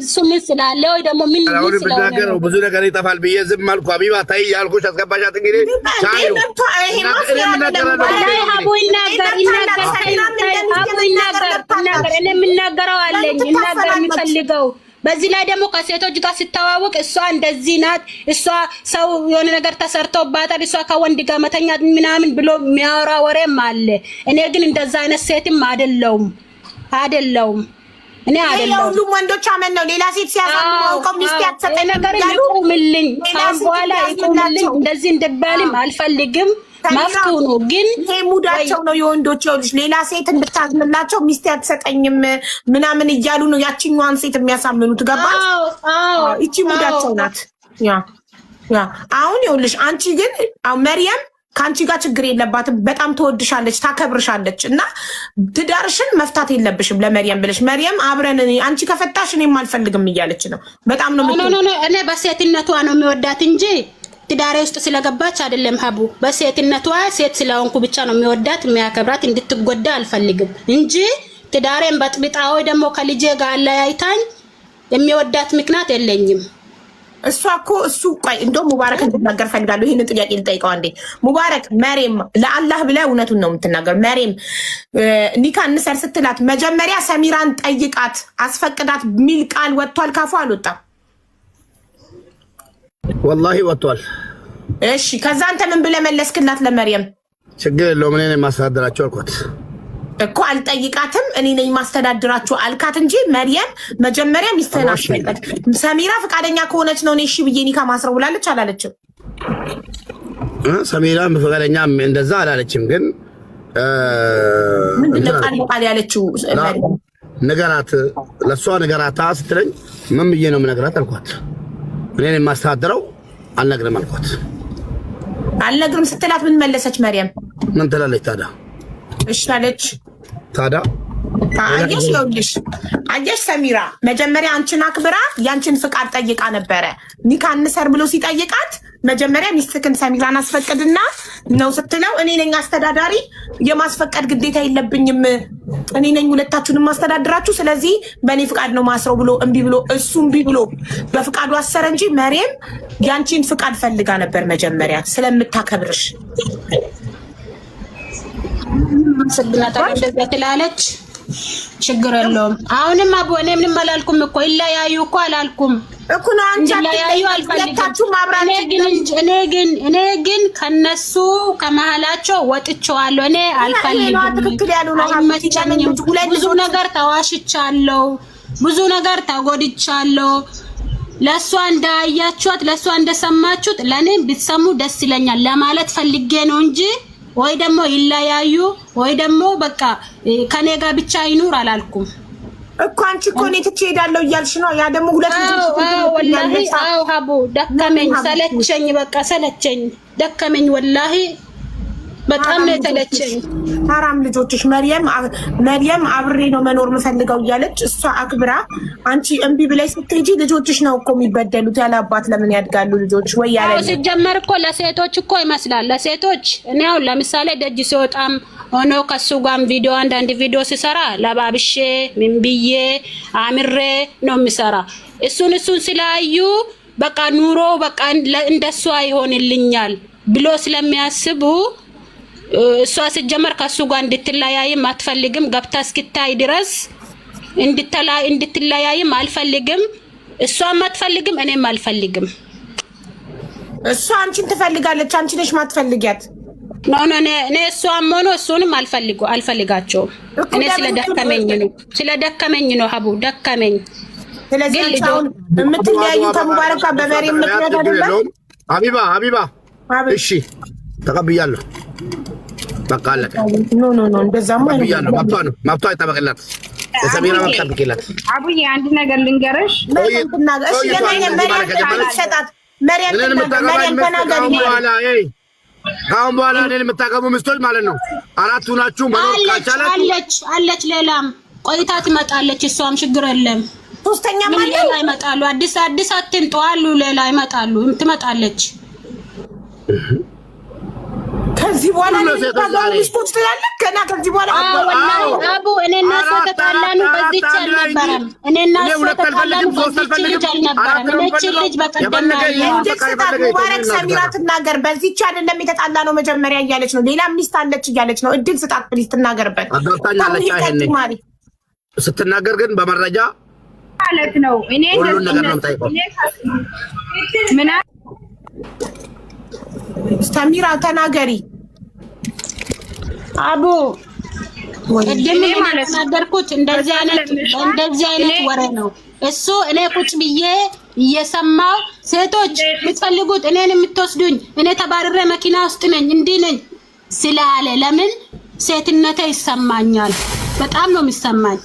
ስላለ ወይ ደግሞ ምን ስላለ ብዙ ነገር ይጠፋል ብዬ ዝም አልኩ። ሀቢባ ታይ ያልኩሽ አስገባሻት። እንግዲህ ሻዩ ሀቡ ይናገር እኔ የምናገረው አለኝ ይናገር የሚፈልገው። በዚህ ላይ ደግሞ ከሴቶች ጋር ሲተዋወቅ እሷ እንደዚህ ናት፣ እሷ ሰው የሆነ ነገር ተሰርቶባታል፣ እሷ ከወንድ ጋር መተኛት ምናምን ብሎ የሚያወራ ወሬም አለ። እኔ ግን እንደዛ አይነት ሴትም አይደለሁም እኔ አይደለሁም። ሁሉም ወንዶች አመን ነው። ሌላ ሴት ሲያሳምነው ሚስት ያተሰጠኝ ነገር ይቁምልኝ፣ ካሁን በኋላ ይቁምልኝ። እንደዚህ እንደባልም አልፈልግም። መፍቱ ነው ግን ይሄ ሙዳቸው ነው የወንዶች። ይኸውልሽ ሌላ ሴት እንድታዝምላቸው ሚስት ያትሰጠኝም ምናምን እያሉ ነው ያቺኛዋን ሴት የሚያሳምኑት። ገባሽ? እቺ ሙዳቸው ናት። ያ አሁን ይኸውልሽ አንቺ ግን መርየም ከአንቺ ጋር ችግር የለባትም። በጣም ትወድሻለች፣ ታከብርሻለች እና ትዳርሽን መፍታት የለብሽም ለመርየም ብለሽ። መርየም አብረን አንቺ ከፈታሽ እኔም አልፈልግም እያለች ነው። በጣም ነው እኔ በሴትነቷ ነው የሚወዳት እንጂ ትዳሬ ውስጥ ስለገባች አይደለም። ሀቡ በሴትነቷ ሴት ስለሆንኩ ብቻ ነው የሚወዳት የሚያከብራት። እንድትጎዳ አልፈልግም እንጂ ትዳሬን በጥብጣ ወይ ደግሞ ከልጄ ጋር አለያይታኝ የሚወዳት ምክንያት የለኝም። እሷ እኮ እሱ ቆይ እንደውም ሙባረክ እንድናገር ፈልጋለሁ። ይሄንን ጥያቄ ልጠይቀው አንዴ። ሙባረክ መሬም ለአላህ ብለህ እውነቱን ነው የምትናገር። መሬም ኒካ እንሰር ስትላት መጀመሪያ ሰሚራን ጠይቃት አስፈቅዳት ሚል ቃል ወጥቷል ካፉ አልወጣም? ወላሂ ወጥቷል። እሺ ከዛ አንተ ምን ብለህ መለስክላት ለመርየም? ችግር የለውም እኔ ነኝ ማስተዳድራቸው አልኳት እኮ። አልጠይቃትም እኔ ነኝ ማስተዳድራቸው አልካት እንጂ መርየም መጀመሪያ ሚስትህን አስፈቅድ። ሰሚራ ፈቃደኛ ከሆነች ነው እኔ እሺ ብዬ ኒካ ማስረው ብላለች አላለችም? ሰሚራ ፈቃደኛ እንደዛ አላለችም። ግን ምንድነው ቃል ያለችው? ነገራት ለሷ ነገራታ ስትለኝ ምን ብዬ ነው የምነግራት አልኳት። እኔ የማስተዳድረው አልነግርም አልኳት። አልነግርም ስትላት ምን መለሰች መርየም? ምን ትላለች ታዲያ? እሺ አለች ታዲያ። አየሽ ይኸውልሽ፣ አየሽ ሰሚራ መጀመሪያ አንቺን አክብራ ያንቺን ፍቃድ ጠይቃ ነበረ። ኒካ እንሰር ብሎ ሲጠይቃት መጀመሪያ ሚስትክን ሰሚራን አስፈቅድና ነው ስትለው እኔ ነኝ አስተዳዳሪ የማስፈቀድ ግዴታ የለብኝም እኔ ነኝ ሁለታችሁንም ማስተዳድራችሁ ስለዚህ በእኔ ፍቃድ ነው ማስረው ብሎ እምቢ ብሎ እሱ እምቢ ብሎ በፍቃዱ አሰረ እንጂ መርየም ያንቺን ፍቃድ ፈልጋ ነበር መጀመሪያ ስለምታከብርሽ። ስግናታ እንደዛ ትላለች። ችግር የለውም። አሁንም አቦ እኔ ምንም አላልኩም እኮ ይለያዩ እኮ አላልኩም እኮ ነው አንቺ ይለያዩ አልፈልግም። እኔ ግን ከነሱ ከመሃላቸው ወጥቼዋለሁ። እኔ አልፈልግም፣ አይመቸኝም። ብዙ ነገር ተዋሽቻለሁ፣ ብዙ ነገር ተጎድቻለሁ። ለሷ እንዳያችሁት ለሷ እንደሰማችሁት ለኔ ብትሰሙ ደስ ይለኛል ለማለት ፈልጌ ነው እንጂ ወይ ደግሞ ይለያዩ ወይ ደግሞ በቃ ከኔ ጋር ብቻ ይኑር አላልኩም እኮ። አንቺ እኮ እኔ ትቼ እሄዳለሁ እያልሽ ነው። ያ ደግሞ ሁለት ልጆች ወላሂ ሀቡ ደከመኝ፣ ሰለቸኝ፣ በቃ ሰለቸኝ፣ ደከመኝ። ወላሂ በጣም ነው የተለቸኝ። ሀራም ልጆችሽ መርየም አብሬ ነው መኖር የምፈልገው እያለች እሷ አክብራ አንቺ እምቢ ብለሽ ስትሄጂ ልጆችሽ ነው እኮ የሚበደሉት። ያለ አባት ለምን ያድጋሉ ልጆች? ወይ ያለ ሲጀመር እኮ ለሴቶች እኮ ይመስላል ለሴቶች። እኔ አሁን ለምሳሌ ደጅ ሲወጣም ሆኖ ከሱ ጋር ቪዲዮ አንዳንድ ቪዲዮ ሲሰራ ለባብሼ ምን ብዬ አምሬ ነው የሚሰራ። እሱን ስላዩ በቃ ኑሮ በቃ እንደሷ ይሆንልኛል ብሎ ስለሚያስቡ እሷ ሲጀመር ከሱ ጋር እንድትለያይም አትፈልግም። ገብታ እስክታይ ድረስ እንድትለያይም አልፈልግም። እሷም አትፈልግም፣ እኔም አልፈልግም። እሷ አንቺን ትፈልጋለች፣ አንቺ ነሽ ማትፈልጊያት። ኖ እኔ እሷም ሆኖ እሱንም አልፈልጋቸውም። እኔ ስለደከመኝ ነው ሀቡ ደከመኝ። ስለዚህ ልጅውን የምትለያዩ ከሙባረክ ጋር በመሬም ምክንያት አይደለም። ሀቢባ እሺ ተቀብያለሁ። በቃ አለቀ። ኖ እንደዛማ ተቀብያለሁ። መብቷ ይጠበቅላት። የሰሚራ መብት ጠብቂላት። አቡዬ አንድ ነገር ልንገርሽ። ከአሁን በኋላ እኔን የምታገቡ ሚስቶች ማለት ነው አራቱ ናችሁ። መኖር ካልቻላችሁ አለች ሌላም ቆይታ ትመጣለች። እሷም ችግር የለም። ሶስተኛ ማለት ሌላ ይመጣሉ። አዲስ አትምጡ አሉ። ሌላ ይመጣሉ። ትመጣለች። ከዚህ በኋላ ሚስቶች ትላለህ ገና ከዚህ በኋላ አቡ እኔና እሷ ተጣላን በዚህች አልነበረም እኔና እሷ ተጣላን በዚህች ልጅ አልነበረም እቺ ልጅ በቀደም ሙባረክ ሰሚራ ትናገር በዚህች አይደለም የተጣላ ነው መጀመሪያ እያለች ነው ሌላ ሚስት አለች እያለች ነው እድል ስጣት ፕሊዝ ትናገርበት አዳታኛለች አይሄን ስትናገር ግን በመረጃ ማለት ነው እኔ ሁሉ ነገር ነው ታይቆ ምን ሰሚራ ተናገሪ አቡ እድሜ ማለት ተናገርኩት እንደዚህ አይነት ወሬ ነው እሱ እኔ ቁጭ ብዬ እየሰማው ሴቶች የምትፈልጉት እኔን የምትወስዱኝ እኔ ተባረረ መኪና ውስጥ ነኝ እንዲህ ነኝ ስላለ ለምን ሴትነቴ ይሰማኛል በጣም ነው የሚሰማኝ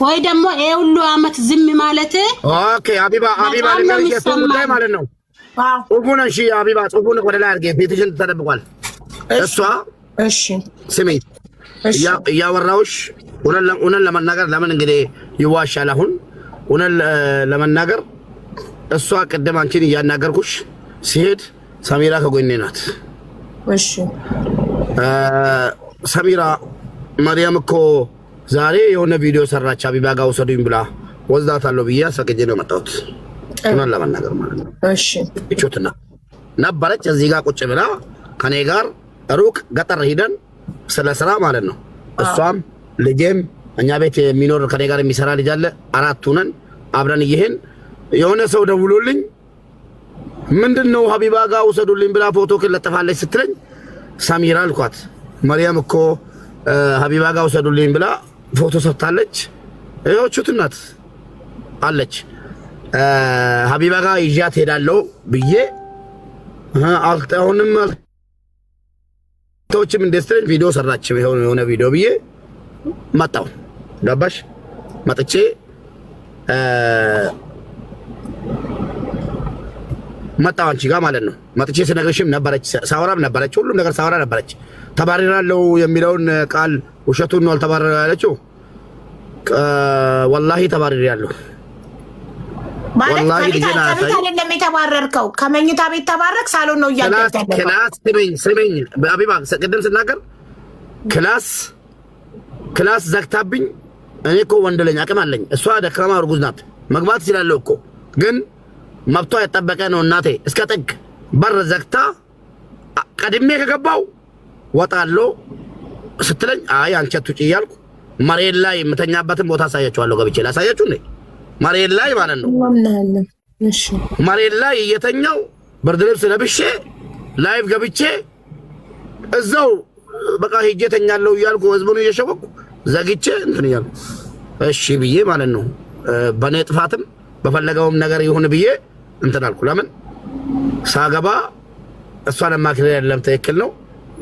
ወይ ደግሞ ይሄ ሁሉ አመት ዝም ማለት ኦኬ አቢባ ለምን ማለት ነው ጽሁፉን እሺ አቢባ ጽሁፉን ወደ ላይ አድርጌ ፔቲሽን ተደብቋል እሷ እሺ ስሜ እያወራሁሽ እውነት ለመናገር ለምን እንግዲህ ይዋሻል አሁን እውነት ለመናገር እሷ ቅድም አንቺን እያናገርኩሽ ሲሄድ ሰሚራ ከጎኔ ናት እሺ ሰሚራ ማርያም እኮ ዛሬ የሆነ ቪዲዮ ሰራች አቢባ ጋር ወሰዱኝ ብላ ወዛታለሁ ብዬ አስፈቅጄ ነው መጣሁት እውነት ለመናገር ማለት ነው እሺ እቾትና ነበረች እዚህ ጋር ቁጭ ብላ ከኔ ጋር ሩቅ ገጠር ሄደን ስለ ስራ ማለት ነው እሷም ልጄም እኛ ቤት የሚኖር ከኔ ጋር የሚሰራ ልጅ አለ አራት ሆነን አብረን ይሄን የሆነ ሰው ደውሎልኝ ምንድነው ሀቢባ ጋር ወሰዱልኝ ብላ ፎቶ ከለጠፋለች ስትለኝ ሰሚራ አልኳት ማርያም እኮ ሀቢባ ጋር ወሰዱልኝ ብላ ፎቶ ሰጥታለች እዮቹትናት አለች ሀቢባ ጋር ይዣት ሄዳለሁ ብዬ አሁንም ተውችም እንደስተኝ ቪዲዮ ሰራች የሆነ ቪዲዮ ብዬ መጣሁ ገባሽ መጥቼ መጣሁ አንቺ ጋር ማለት ነው መጥቼ ስነግርሽም ነበረች ሳወራም ነበረች ሁሉም ነገር ሳወራ ነበረች ተባረራለሁ የሚለውን ቃል ውሸቱን ነው አልተባረረ ያለችው ወላሂ ተባረራለሁ ወላሂ ልጅና አይደለም የተባረርከው ከመኝታ ቤት ተባረክ ሳሎን ነው ያያያለው ክላስ ስሚኝ አቢባ ቅድም ስናገር ክላስ ዘግታብኝ እኔ እኮ ወንድ ልጅ አቅም አለኝ እሷ ደካማ እርጉዝ ናት መግባት ይችላል እኮ ግን መብቷ የተጠበቀ ነው እናቴ እስከ ጥግ በር ዘግታ ቀድሜ ከገባው ወጣለሁ ስትለኝ አይ አንቺ አትውጪ እያልኩ መሬት ላይ የምተኛበትን ቦታ አሳያችኋለሁ ገብቼ ላሳያችሁ ነኝ መሬት ላይ ማለት ነው እሺ መሬት ላይ እየተኛው ብርድ ልብስ ለብሼ ላይቭ ገብቼ እዛው በቃ ሄጄ ተኛለሁ እያልኩ ህዝቡን እየሸወኩ ዘግቼ እንትን እያልኩ እሺ ብዬ ማለት ነው በኔ ጥፋትም በፈለገውም ነገር ይሁን ብዬ እንትን አልኩ ለምን ሳገባ እሷን ማክሬ አይደለም ትክክል ነው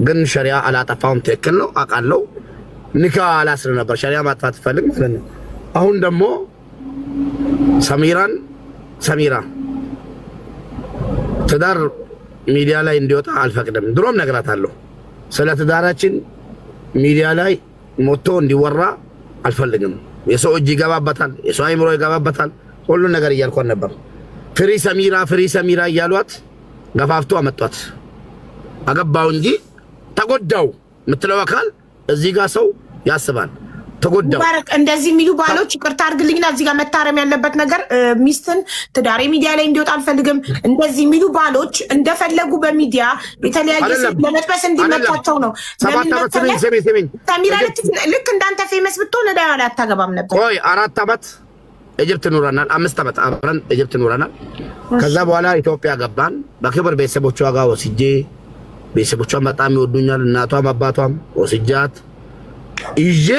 ግን ሸሪዓ አላጠፋውም ትክክል ነው አቃለው ኒካ አላስር ነበር ሸሪዓ ማጥፋት ፈልግ ማለት ነው አሁን ደግሞ ሰሚራ ትዳር ሚዲያ ላይ እንዲወጣ አልፈቅድም ድሮም ነግራታለሁ ስለ ትዳራችን ሚዲያ ላይ ሞቶ እንዲወራ አልፈልግም የሰው እጅ ይገባበታል የሰው አይምሮ ይገባበታል ሁሉ ነገር እያልኳን ነበር ፍሪ ሰሚራ እያሏት ገፋፍቶ አመጧት አገባው እንጂ ተጎዳው ምትለው አካል እዚህ ጋር ሰው ያስባል ተጎዳው ባረክ እንደዚህ የሚሉ ባሎች ይቅርታ አድርግልኝና እዚህ ጋር መታረም ያለበት ነገር ሚስትን ትዳሬ ሚዲያ ላይ እንዲወጣ አልፈልግም እንደዚህ የሚሉ ባሎች እንደፈለጉ በሚዲያ የተለያየ ሴት ለመጥበስ እንዲመጣቸው ነው ሰሚራ ልክ እንዳንተ ፌመስ ብትሆን ላይ አታገባም ነበር ቆይ 4 አመት ኢጅፕት ኖረናል 5 አመት አብረን ኢጅፕት ኖረናል ከዛ በኋላ ኢትዮጵያ ገባን በክብር ቤተሰቦቿ ጋር ወስጄ ቤተሰቦቿ በጣም ይወዱኛል እናቷም አባቷም ወስጃት ይዤ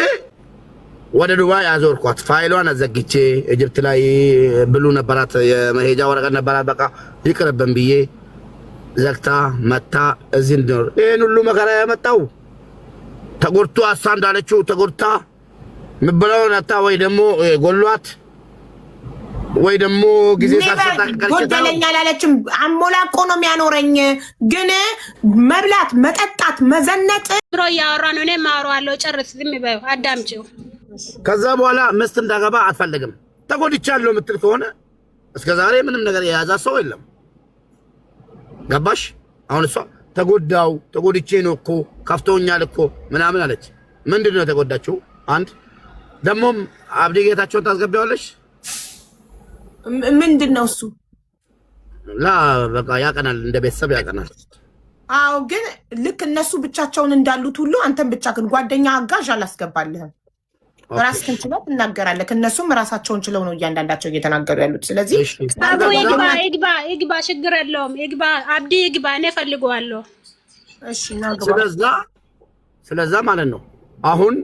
ወደ ዱባይ አዞርኳት ፋይሏን አዘግቼ ኢጅፕት ላይ ብሉ ነበራት የመሄጃ ወረቀት ነበራት በቃ ይቅርብን ብዬ ዘግታ መታ እዚህ እንድኖር ይሄን ሁሉ መከራ ያመጣው ተጎድቶ አሳ እንዳለችው ተጎድታ ምብለው ነታ ወይ ደግሞ ጎሏት ወይ ደግሞ ጊዜ ሳስተካከል ጎደለኛ ላለችም አሞላቆ ነው የሚያኖረኝ ግን መብላት መጠጣት መዘነጥ ድሮ ያወራ ነው እኔ ማወራዋለሁ ጨርስ ዝም በይው አዳምጪው ከዛ በኋላ መስት እንዳገባ አትፈልግም ተጎድቻለሁ ምትል ከሆነ እስከ ዛሬ ምንም ነገር የያዛ ሰው የለም ገባሽ አሁን እሷ ተጎድቼ ነው እኮ ከፍቶኛል እኮ ምናምን አለች። ምንድነው ተጎዳችሁ? አንድ ደሞም አብዲ ጌታቸውን ታስገቢዋለሽ። ምንድነው እሱ? ላ በቃ ያቀናል፣ እንደ ቤተሰብ ያቀናል። አዎ ግን ልክ እነሱ ብቻቸውን እንዳሉት ሁሉ አንተም ብቻ ግን ጓደኛ አጋዥ አላስገባልህም። ራስህን ችለው ትናገራለህ። እነሱም ራሳቸውን ችለው ነው እያንዳንዳቸው እየተናገሩ ያሉት። ስለዚህ ይግባ፣ ችግር የለውም። ይግባ፣ አብዲ ይግባ፣ እኔ እፈልገዋለሁ። እሺ ናግባ። ስለዛ ማለት ነው አሁን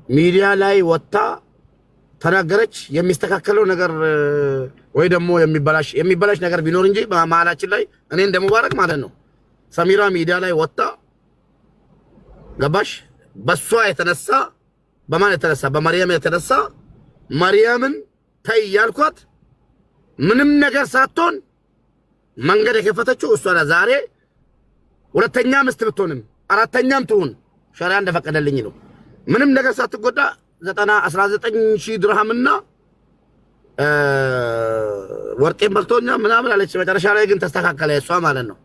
ሚዲያ ላይ ወጣ ተናገረች። የሚስተካከለው ነገር ወይ ደግሞ የሚበላሽ ነገር ቢኖር እንጂ በመሀላችን ላይ እኔ እንደሙባረክ ማለት ነው ሰሚራ ሚዲያ ላይ ወጣ ገባሽ? በሷ የተነሳ በማን የተነሳ? በመርየም የተነሳ መርየምን ተይ ያልኳት ምንም ነገር ሳትሆን መንገድ የከፈተችው እሷ ነው። ዛሬ ሁለተኛ ምስት ብትሆንም አራተኛም ትሁን ሸሪዓ እንደፈቀደልኝ ነው። ምንም ነገር ሳትጎዳ 19,000 ድርሃምና ወርቄን በልቶኛ ምናምን አለች። መጨረሻ ላይ ግን ተስተካከለ እሷ ማለት ነው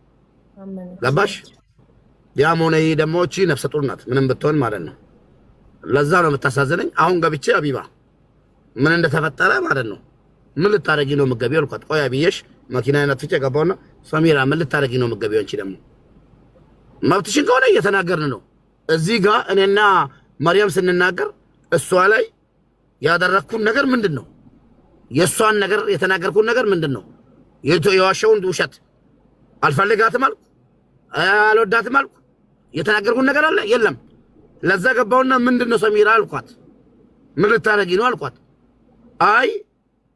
ገባሽ? ያም ሆነ ይሄ ደግሞ እቺ ነፍሰ ጡር ናት ምንም ብትሆን ማለት ነው። ለዛ ነው የምታሳዝነኝ። አሁን ገብቼ አቢባ ምን እንደተፈጠረ ማለት ነው ምን ልታረጊ ነው የምትገቢው አልኳት። ቆይ አብዬሽ መኪናዬን አጥፍቼ ገባውና ሰሚራ ምን ልታረጊ ነው የምትገቢው? አንቺ ደግሞ መብትሽን ከሆነ እየተናገርን ነው እዚህ ጋር እኔና መርየም ስንናገር እሷ ላይ ያደረኩን ነገር ምንድነው? የሷን ነገር የተናገርኩን ነገር ምንድነው? የዋሸውን ውሸት አልፈልጋትም አልኩ፣ አልወዳትም አልኩ። የተናገርኩን ነገር አለ የለም። ለዛ ገባውና ምንድነው ሰሚራ አልኳት። ምን ልታረጊ ነው አልኳት። አይ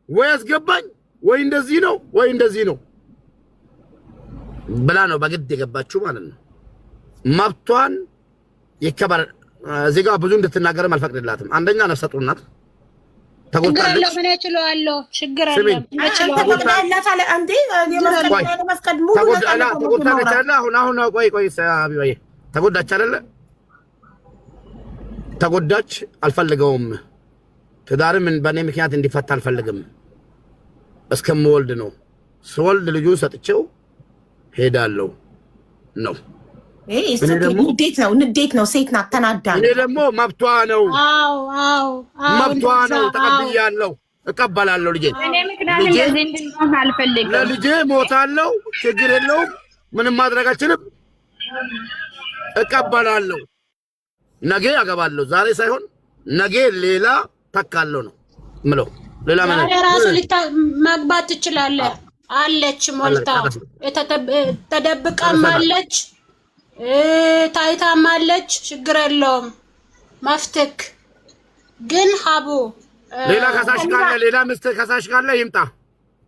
ወይ አስገባኝ ወይ እንደዚህ ነው ወይ እንደዚህ ነው ብላ ነው በግድ የገባችው ማለት ነው። መብቷን ይከበር። እዚህ ጋር ብዙ እንድትናገርም አልፈቅድላትም። አንደኛ ነፍሰ ጡር ናት፣ ተጎድታለች። ምን እችላለሁ? ችግር የለም ተጎድታለች። አሁን ቆይ አቢባዬ ተጎዳች አይደለ? ተጎዳች። አልፈልገውም። ትዳርም በእኔ ምክንያት እንዲፈታ አልፈልግም። እስከምወልድ ነው። ስወልድ ልጁን ሰጥቼው ሄዳለሁ ነው። ንዴት ነው። ሴት ናት፣ ተናዳ ነው። እኔ ደግሞ መብቷ ነው። አዎ መብቷ ነው። ተቀብያለሁ፣ እቀበላለሁ። ልጄ እኔ ምክንያት እንደዚህ እንድንሆን አልፈልግም። ለልጄ ሞታለሁ፣ ችግር የለውም። ምንም ማድረግ አልችልም፣ እቀበላለሁ። ነገ አገባለሁ። ዛሬ ሳይሆን ነገ ሌላ ተካለሁ ነው ምለው። ሌላ ማለት ራሱ ማግባት ትችላለህ። አለች ሞልታ ተደብቃም አለች ታይታም አለች። ችግር የለውም። መፍትክ ግን ሀቡ ሌላ ከሳሽ ካለ ሌላ ምስት ከሳሽ ካለ ይምጣ።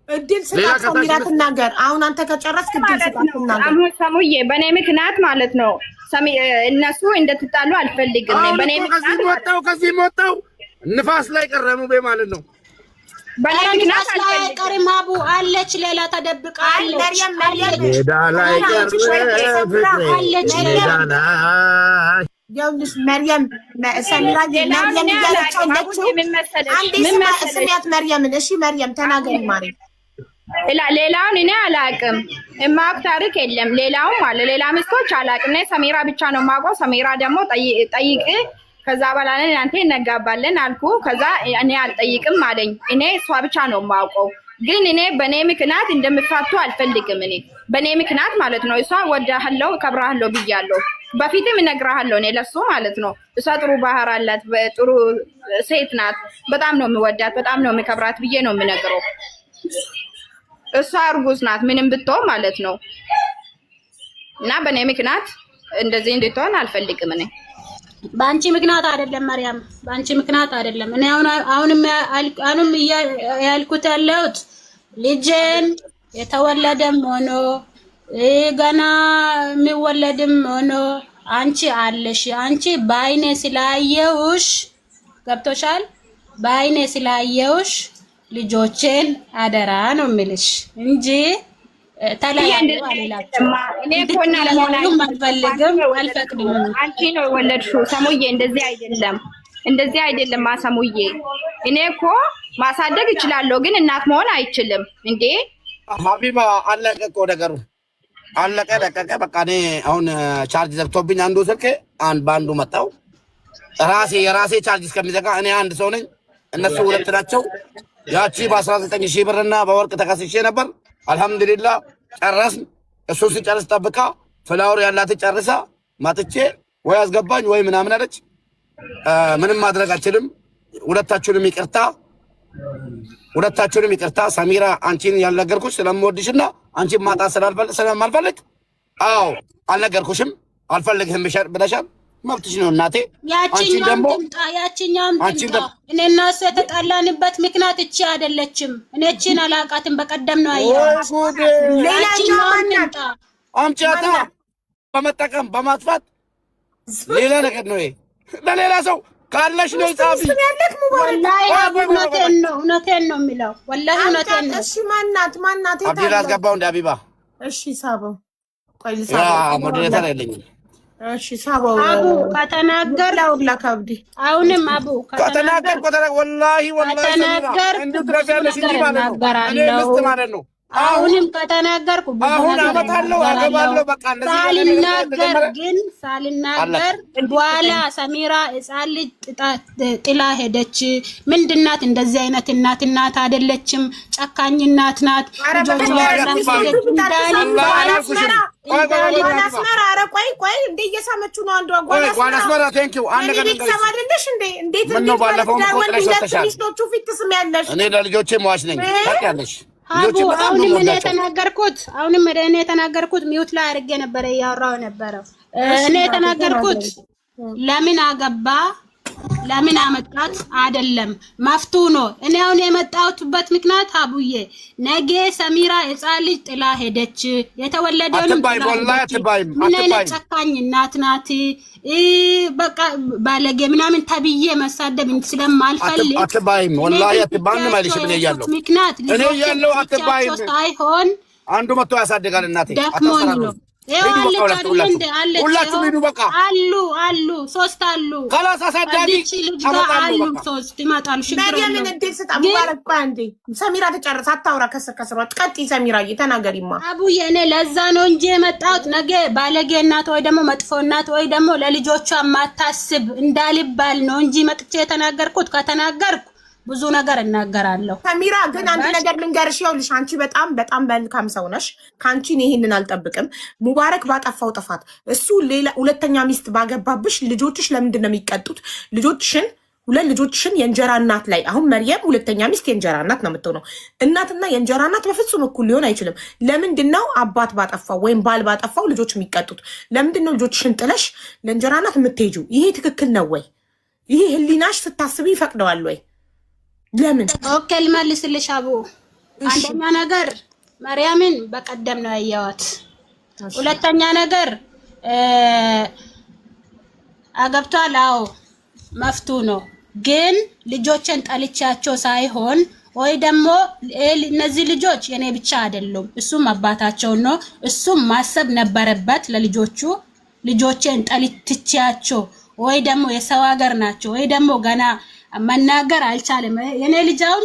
እድል ስጣት ሰሚራ ትናገር። አሁን አንተ ከጨረስክ እድል ስጣት ትናገር። አሁን ሰሙዬ በእኔ ምክንያት ማለት ነው እነሱ እንደትጣሉ አልፈልግም። በእኔ ምክንያት ከዚህ ወጣው ንፋስ ላይ ቀረሙ ማለት ነው። በእኔ ምክንያት አልቀርም። ሀቡ አለች ሌላ ተደብቃ አለች። ሜዳ ላይ ያውልሽ መርየም ሰሚራ መርየም ያለችው ስሚያት መርየምን። እሺ መርየም ተናገሪ ማሪ። ሌላውን እኔ አላቅም፣ የማውቅ ታሪክ የለም። ሌላውም አለ ሌላ ሚስቶች አላቅም። እኔ ሰሚራ ብቻ ነው የማውቀው። ሰሚራ ደግሞ ጠይቅ ከዛ በኋላ አንተ እነጋባለን አልኩ። ከዛ እኔ አልጠይቅም አለኝ። እኔ እሷ ብቻ ነው የማውቀው። ግን እኔ በእኔ ምክንያት እንደምፋቱ አልፈልግም። እኔ በእኔ ምክንያት ማለት ነው እሷ ወዳለሁ ከብራለሁ ብያለሁ። በፊትም እነግርሃለሁ እኔ ለሱ ማለት ነው። እሷ ጥሩ ባህር አላት፣ ጥሩ ሴት ናት። በጣም ነው የምወዳት፣ በጣም ነው የምከብራት ብዬ ነው የምነግረው። እሷ እርጉዝ ናት ምንም ብትሆን ማለት ነው። እና በእኔ ምክንያት እንደዚህ እንድትሆን አልፈልግም። እኔ በአንቺ ምክንያት አይደለም መርያም፣ በአንቺ ምክንያት አይደለም። እኔ አሁንም ያልኩት ያለሁት ልጄን የተወለደም ሆኖ ገና የሚወለድም ሆኖ አንቺ አለሽ። አንቺ በአይኔ ስላየውሽ ገብቶሻል። በአይኔ ስላየውሽ ልጆቼን አደራ ነው የምልሽ እንጂ ተለያዩ አልላችሁም። እኔ ኮና ለሞናልፈልግም አልፈቅድም። አንቺ ነው የወለድሽው ሰሙዬ። እንደዚህ አይደለም፣ እንደዚህ አይደለም ማሰሙዬ። እኔ እኮ ማሳደግ እችላለሁ፣ ግን እናት መሆን አይችልም እንዴ። ሀቢባ አለቀ እኮ ነገሩ። አለቀ ደቀቀ። በቃ እኔ አሁን ቻርጅ ዘግቶብኝ አንዱ ስልክ በአንዱ መጣው። የራሴ ቻርጅ እስከሚዘጋ እኔ አንድ ሰው ነኝ፣ እነሱ ሁለት ናቸው። ያቺ በ19,000 ብርና በወርቅ ተከስሼ ነበር። አልሐምዱሊላህ ጨረስን። እሱ ሲጨርስ ጠብቃ ፍላወር ያላት ጨርሳ ማጥቼ ወይ አስገባኝ ወይ ምናምን አለች። ምንም ማድረግ አልችልም። ሁለታችሁንም ይቅርታ። ሰሚራ አንቺን ያልነገርኩሽ ስለምወድሽና አንቺን ማጣት ስለማልፈልግ አዎ አልነገርኩሽም፣ አልፈልግህም ብለሻል። መብትሽ ነው እናቴ። ያቺኛውም ትምጣ። እኔና እሱ የተጣላንበት ምክንያት እቺ አይደለችም። እኔ እቺን አላውቃትም። በቀደም ነው አያት። ያቺኛውም ትምጣ። አምጪያታ በመጠቀም በማጥፋት ሌላ ነገር ነው። ለሌላ ሰው ካለሽ ነው ጻፊ። ወላሂ እውነቴን ነው የሚለው። ወላሂ እውነቴን ነው። እሺ ማናት አብዲላ አስገባው እንደ አቢባ። እሺ ሳበው። ቆይ ሞዴሬተር የለኝም። እሺ ሳበው። አቡ ከተናገር ላውላ ካብዲ አሁንም አቡ ከተናገር ወላሂ እንዴት ትረጋለሽ እንጂ ማለት ነው። አሁንም ከተናገርኩ አሁን አመጣለሁ አገባለሁ። በቃ ሳልናገር በኋላ ሰሚራ ሕፃን ልጅ ጥላ ሄደች። ምንድናት? እንደዚህ አይነት እናት አይደለችም። ጨካኝ እናት ናት። እኔ ለልጆቼ መዋሽ ነኝ ታውቂያለሽ። አሁንም እኔ የተናገርኩት ሚውት ላይ አድርጌ ነበረ እያወራሁ ነበረው። እኔ የተናገርኩት ለምን አገባ ለምን አመጣት አይደለም፣ መፍቱ ነው። እኔ አሁን የመጣሁበት ምክንያት አቡዬ ነገ ሰሚራ ሕፃን ልጅ ጥላ ሄደች። የተወለደውንም ምን አይነት ጨካኝ እናት ናት። በቃ ባለጌ ምናምን ተብዬ መሳደብ ስለማልፈልግ አትባይም። ወላሂ አትባይም ማለት ነው ያለው ምክንያት እኔ ያለው አትባይም ሳይሆን አንዱ መጥቶ ያሳድጋል። እናቴ ደክሞኝ ነው። ሁላችሁም ሂዱ በቃ። አሉ ሶስት አሉ። ካላስ አሳዳጊ አሉ ሶስት ይመጣሉ። ምን እንዴት ሙባረክ ባንዴ ሰሚራ ተጨርስ። አታውራ ከስር ቀጥይ ሰሚራዬ ተናገሪማ። አቡዬ እኔ ለዛ ነው እንጂ የመጣሁት ነገ ባለጌ እናት ወይ ደግሞ መጥፎ እናት ወይ ደግሞ ለልጆቿ ማታስብ እንዳልባል ነው እንጂ መጥቼ የተናገርኩት። ከተናገርኩ ብዙ ነገር እናገራለሁ። ሰሚራ ግን አንድ ነገር ልንገርሽ፣ ይኸውልሽ አንቺ በጣም መልካም ሰው ነሽ። ካንቺ ይሄንን አልጠብቅም። ሙባረክ ባጠፋው ጥፋት እሱ ሌላ ሁለተኛ ሚስት ባገባብሽ ልጆችሽ ለምንድን ነው የሚቀጡት? ሁለት ልጆችሽን የእንጀራ እናት ላይ አሁን መርየም ሁለተኛ ሚስት የእንጀራ እናት ነው የምትሆነው። እናትና የእንጀራ እናት በፍጹም እኩል ሊሆን አይችልም። ለምንድን ነው አባት ባጠፋው ወይም ባል ባጠፋው ልጆች የሚቀጡት? ለምንድን ነው ልጆችሽን ጥለሽ ለእንጀራ እናት የምትሄጂው? ይሄ ትክክል ነው ወይ? ይሄ ህሊናሽ ስታስቢ ይፈቅደዋል ወይ? ለምን? ኦኬ ልመልስልሽ አቡ። አንደኛ ነገር መርያምን በቀደም ነው ያየዋት። ሁለተኛ ነገር አገብቷል። አዎ መፍቱ ነው። ግን ልጆችን ጠልቻቸው ሳይሆን ወይ ደግሞ እነዚህ ልጆች የኔ ብቻ አይደሉም፣ እሱም አባታቸው ነው። እሱም ማሰብ ነበረበት ለልጆቹ። ልጆችን ጠልቻቸው ወይ ደግሞ የሰው ሀገር ናቸው ወይ ደግሞ ገና መናገር አልቻለም። የኔ ልጅ አሁን